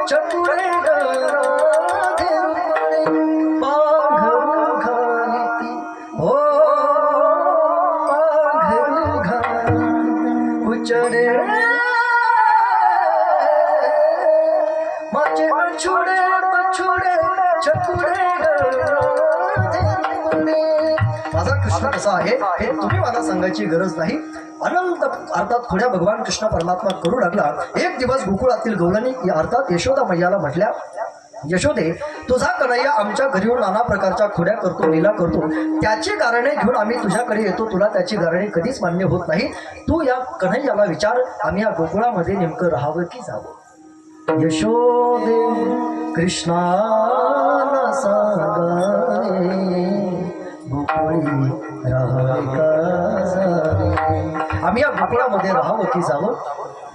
चतुरे राधे रुक्मिणी पांघरू घालिती हो पांघरू घालिती उचडे माझे अछुडे बछुडे चतुरे राधे रुक्मिणी. माझा कृष्ण कसा आहे हे तुम्ही मला सांगायची गरज नाही. अनंत अर्थात थोड्या भगवान कृष्ण परमात्मा करू लागला. एक दिवस गोकुळातील गौलानी अर्थात यशोदा मैयाला म्हटल्या, यशोदे तुझा कन्हैया आमच्या घरी येऊन नाना प्रकारच्या खोड्या करतो, लीला करतो, त्याची कारणे घेऊन आम्ही तुझ्याकडे येतो. तुला त्याची कारणे कधीच मान्य होत नाही. तू या कन्हैयाला विचार, आम्ही या गोकुळामध्ये नेमकं राहावं की जावं. यशोदे कृष्णाला सांगावे गोकुळी राहावे का जावे. आम्ही या गोकुळामध्ये राहावं की जावं.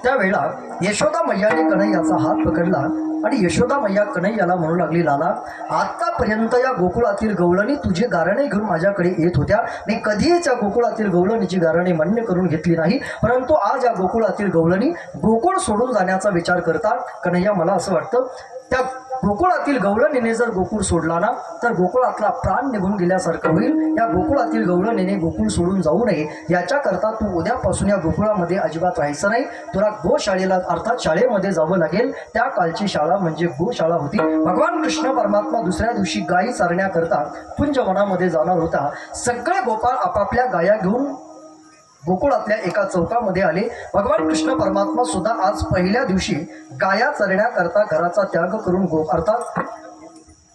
त्यावेळेला यशोदा मैयाने कन्हैयाचा हात पकडला आणि यशोदा मैया कन्हैयाला म्हणू लागली, लाला आतापर्यंत या गोकुळातील गवळणी तुझी गारणे घेऊन माझ्याकडे येत होत्या. मी कधीच या गोकुळातील गवळणीची गारणे मान्य करून घेतली नाही. परंतु आज या गोकुळातील गवळणी गोकुळ सोडून जाण्याचा विचार करतात. कन्हैया मला असं वाटतं त्या गोकुळातील गवळणीने जर गोकुळ सोडला ना तर गोकुळातला प्राण निघून गेल्यासारखं होईल. या गोकुळातील गवळणीने गोकुळ सोडून जाऊ नये याच्याकरता तू उद्यापासून या गोकुळामध्ये अजिबात राहायचं नाही. तुला गोशाळेला अर्थात शाळेमध्ये जावं लागेल. त्या कालची शाळा म्हणजे गोशाळा होती. भगवान कृष्ण परमात्मा दुसऱ्या दिवशी गायी चारण्याकरता कुंजवनामध्ये जाणार होता. सगळे गोपाळ आपापल्या गाया घेऊन गोकुळातल्या एका चौकामध्ये आले. भगवान कृष्ण परमात्मा सुद्धा आज पहिल्या दिवशी गाया चरण्याकरता घराचा त्याग करून अर्थात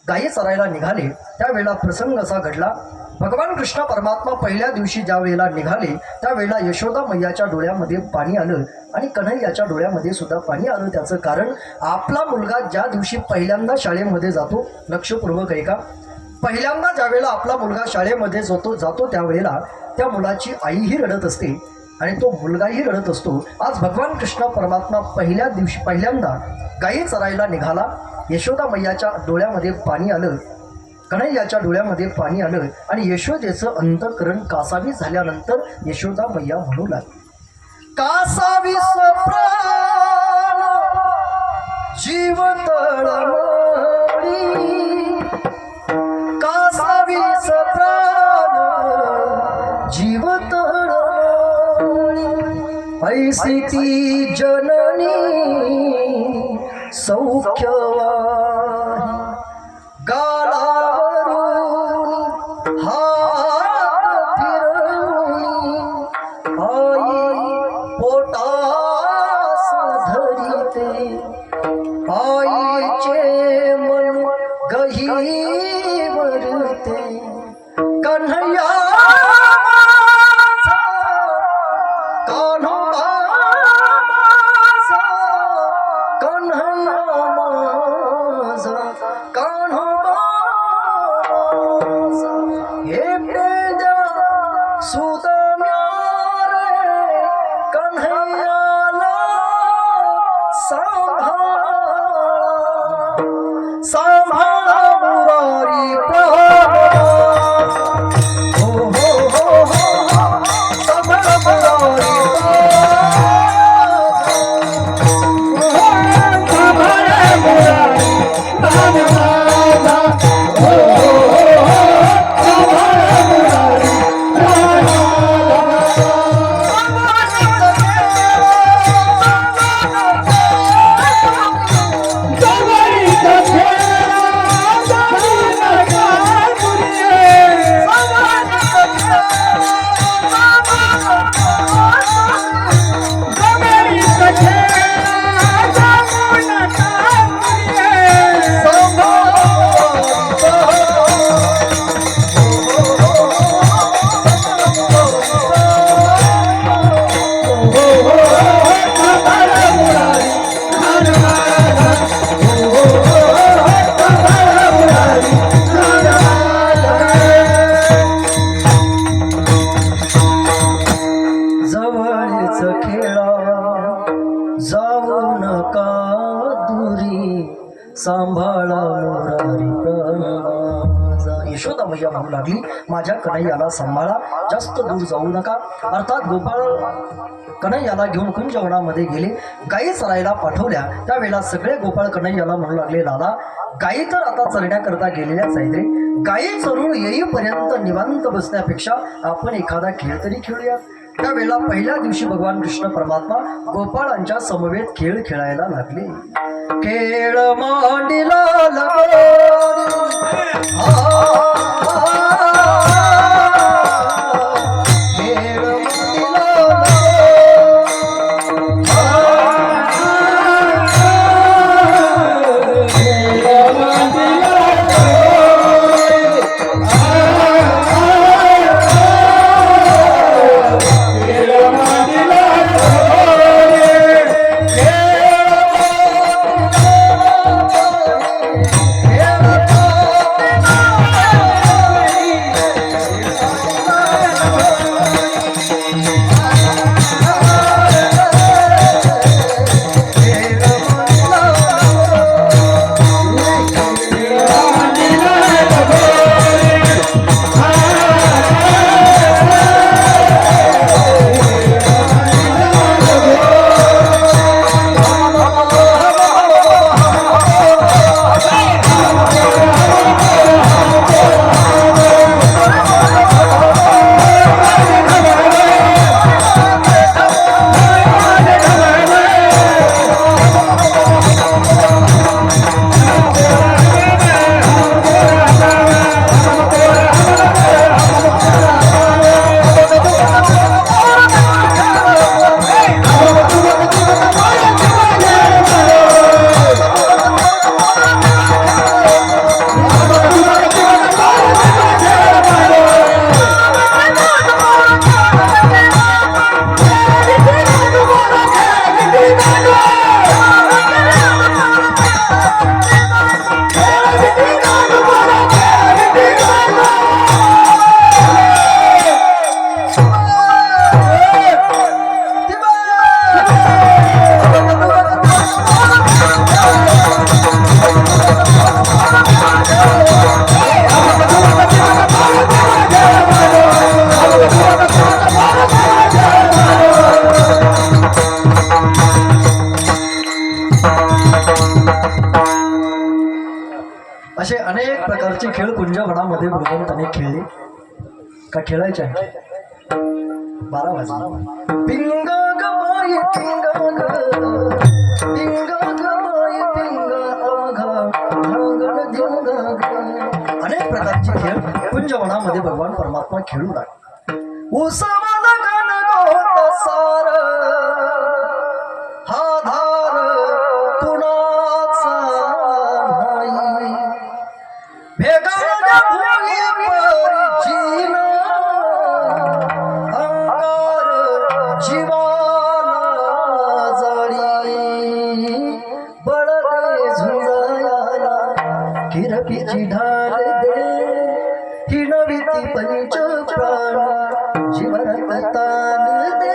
गायी चरायला निघाले. त्यावेळेला प्रसंग असा घडला. भगवान कृष्ण परमात्मा पहिल्या दिवशी ज्या वेळेला निघाले त्यावेळेला यशोदा मैयाच्या डोळ्यामध्ये पाणी आलं आणि कन्हैयाच्या डोळ्यामध्ये सुद्धा पाणी आलं. त्याचं कारण आपला मुलगा ज्या दिवशी पहिल्यांदा शाळेमध्ये जातो, लक्षपूर्वक आहे का, पहिल्यांदा ज्यावेळेला आपला मुलगा शाळेमध्ये जातो त्यावेळेला त्या मुलाची आईही रडत असते आणि तो मुलगाही रडत असतो. आज भगवान कृष्ण परमात्मा पहिल्यांदा गायी चरायला निघाला. यशोदा मैयाच्या डोळ्यामध्ये पाणी आलं, कन्हैयाच्या डोळ्यामध्ये पाणी आलं आणि यशोदेचं अंतःकरण कासावी झाल्यानंतर यशोदा मैया म्हणू लागली, कासावी प्राण जीव तळमळी, कासावीस प्राण जीव तळमळी, ऐसी ती जननी सौख्यवाही, गालावरून हात फिरवून आई पोटास धरिते, आईचे मन गहीवरते, कन्हैया सांभाळा मुरारी हो हो हो हो सांभाळा मुरारी सांभाळा मुरारी प्राण माझा. यशोदा मैया म्हणू लागली, माझ्या कन्हैयाला सांभाळा, जास्त दूर जाऊ नका. अर्थात गोपाळ कन्हैयाला घेऊन कुंजवनामध्ये गेले. गायी चरायला पाठवल्या. त्यावेळेला सगळे गोपाळ कन्हैयाला म्हणू लागले, लाला गायी तर आता चरण्याकरता गेलेल्याच आहेत रे. गायी चरून येईपर्यंत निवांत बसण्यापेक्षा आपण एखादा खेळ तरी खेळूया. त्यावेळेला पहिल्या दिवशी भगवान कृष्ण परमात्मा गोपाळांच्या समवेत खेळ खेळायला लागले. खेळ मांडिला असे अनेक प्रकारचे खेळ कुंजवनामध्ये भगवंताने खेळले. का खेळायचे आहे? 12 वाजले. पिंगा ग बाई पिंगा ग, पिंगा ग बाई पिंगा आघा, धांगड धिंगा ग. अनेक प्रकारचे खेळ कुंजवनामध्ये भगवान परमात्मा खेळू लागले. उसावाला गणगोत सार हा धार कुणाचा नाही, भेगाच्या भोगी परिचिन अंगार जीवाला जाळी, बळदे झुंजायाला किरपीची ढाल दे, हिणविती पंच प्राण जीवन तान दे.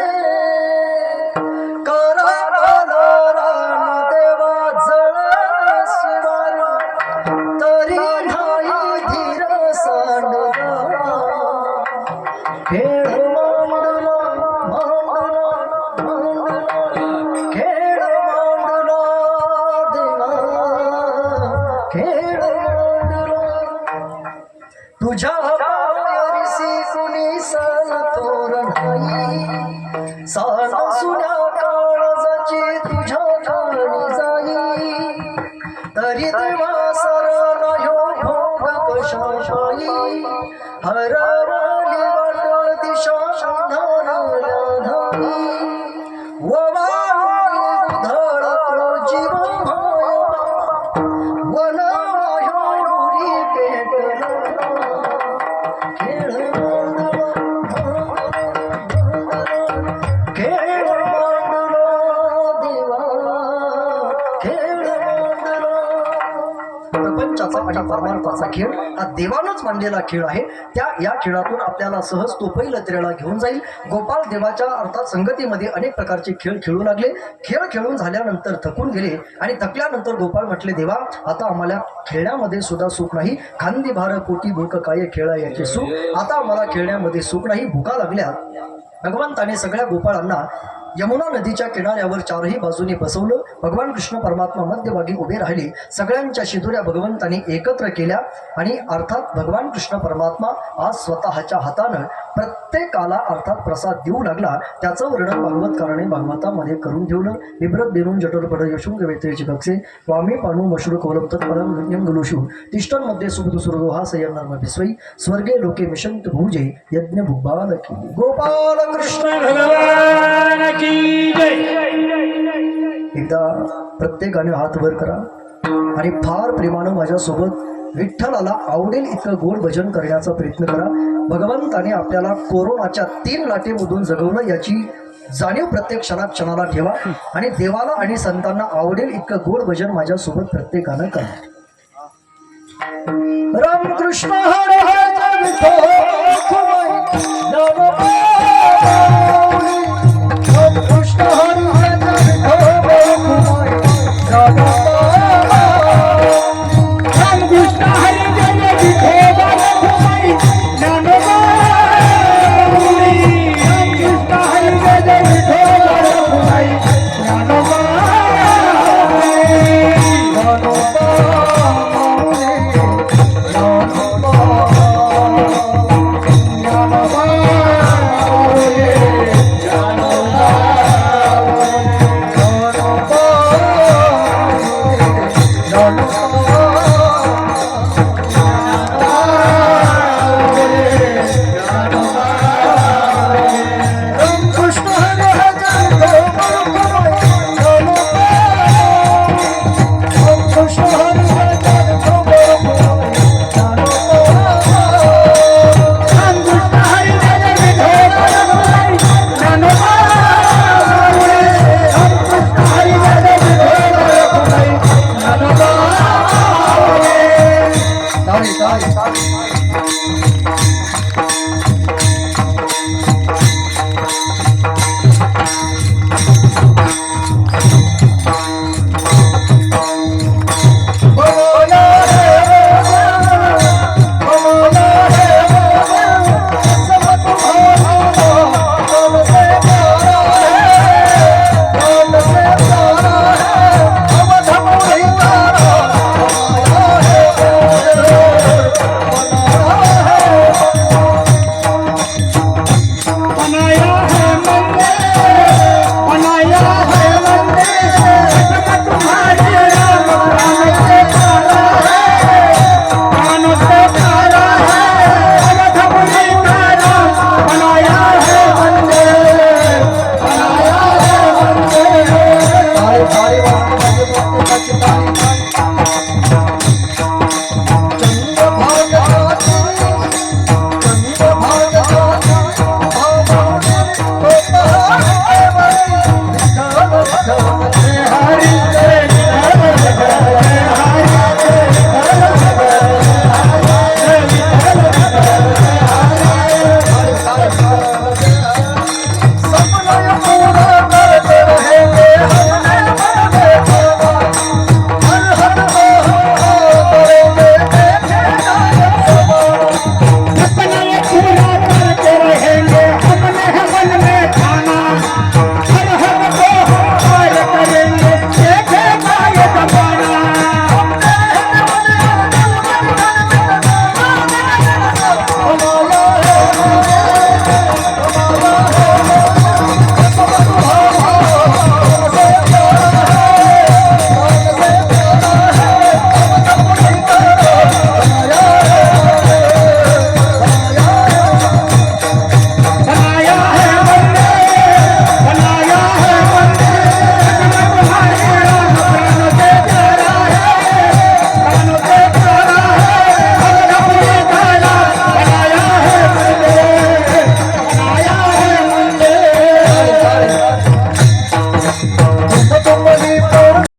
तुझ्या पायरीसी कुणी सन तोरण नाही, सन सुन्या काळजाची तुझ्या ठाणी जाई, तरी देवा सरण ह्यो भोग कशाशाई, हरवली वाट दिशा धारल्या धाई, ववाळी उधळतो जीव माया, वन माह्योरी पेटला. प्रपंचाचा आणि परमार्थाचा खेळ हा देवानच मांडलेला खेळ आहे. या खेळातून आपल्याला सहज तो पैलत्रेला घेऊन जाईल. गोपाळ देवाच्या अर्थात संगतीमध्ये अनेक प्रकारचे खेळ खेळू लागले. खेळ खेळून झाल्यानंतर थकून गेले आणि थकल्यानंतर गोपाळ म्हटले, देवा आता आम्हाला खेळण्यामध्ये सुद्धा सुख नाही. खांदी भार कोटी भूक काय खेळा याचे सुख. आता आम्हाला खेळण्यामध्ये सुख नाही, भुका लागल्या. भगवंताने सगळ्या गोपाळांना यमुना नदीच्या किनाऱ्यावर चारही बाजूने बसवलं. भगवान कृष्ण परमात्मा मध्यभागी उभे राहिले. सगळ्यांच्या शिदुऱ्या भगवंताने एकत्र केल्या आणि अर्थात भगवान कृष्ण परमात्मा आज स्वतःच्या हातानं प्रत्येकाला अर्थात प्रसाद देऊ लागला. त्याचं वर्णन भागवतकाराने भागवतामध्ये करून ठेवलं. बिभ्रत बेनून जटोरपड यशुंग वेत्रेची कक्षे वामे पाणू मशरू कौलम तत्परम यंगलुषु तिष्ठन्मध्ये सुबुधुसुरगो हा संयम विश्वई स्वर्गे लोके मिशंत भुजे यज्ञ भुबाल की. गोपाल कृष्ण भगवान की जय. एकदा प्रत्येकाने हात वर करा आणि फार प्रेमानं माझ्यासोबत विठ्ठलाला आवडेल इतकं गोड भजन करण्याचा प्रयत्न करा. भगवंताने आपल्याला कोरोनाच्या 3 लाटेमधून जगवलं याची जाणीव प्रत्येक क्षणाला ठेवा आणि देवाला आणि संतांना आवडेल इतकं गोड भजन माझ्यासोबत प्रत्येकानं करा. रामकृष्ण हरे हरे विठ्ठल कृष्ण हरी कृष्ण हरी जय विठोबा रखुमाई ज्ञानोबा. कृष्ण हरी जय विठोबा रखुमाई ज्ञानोबा. No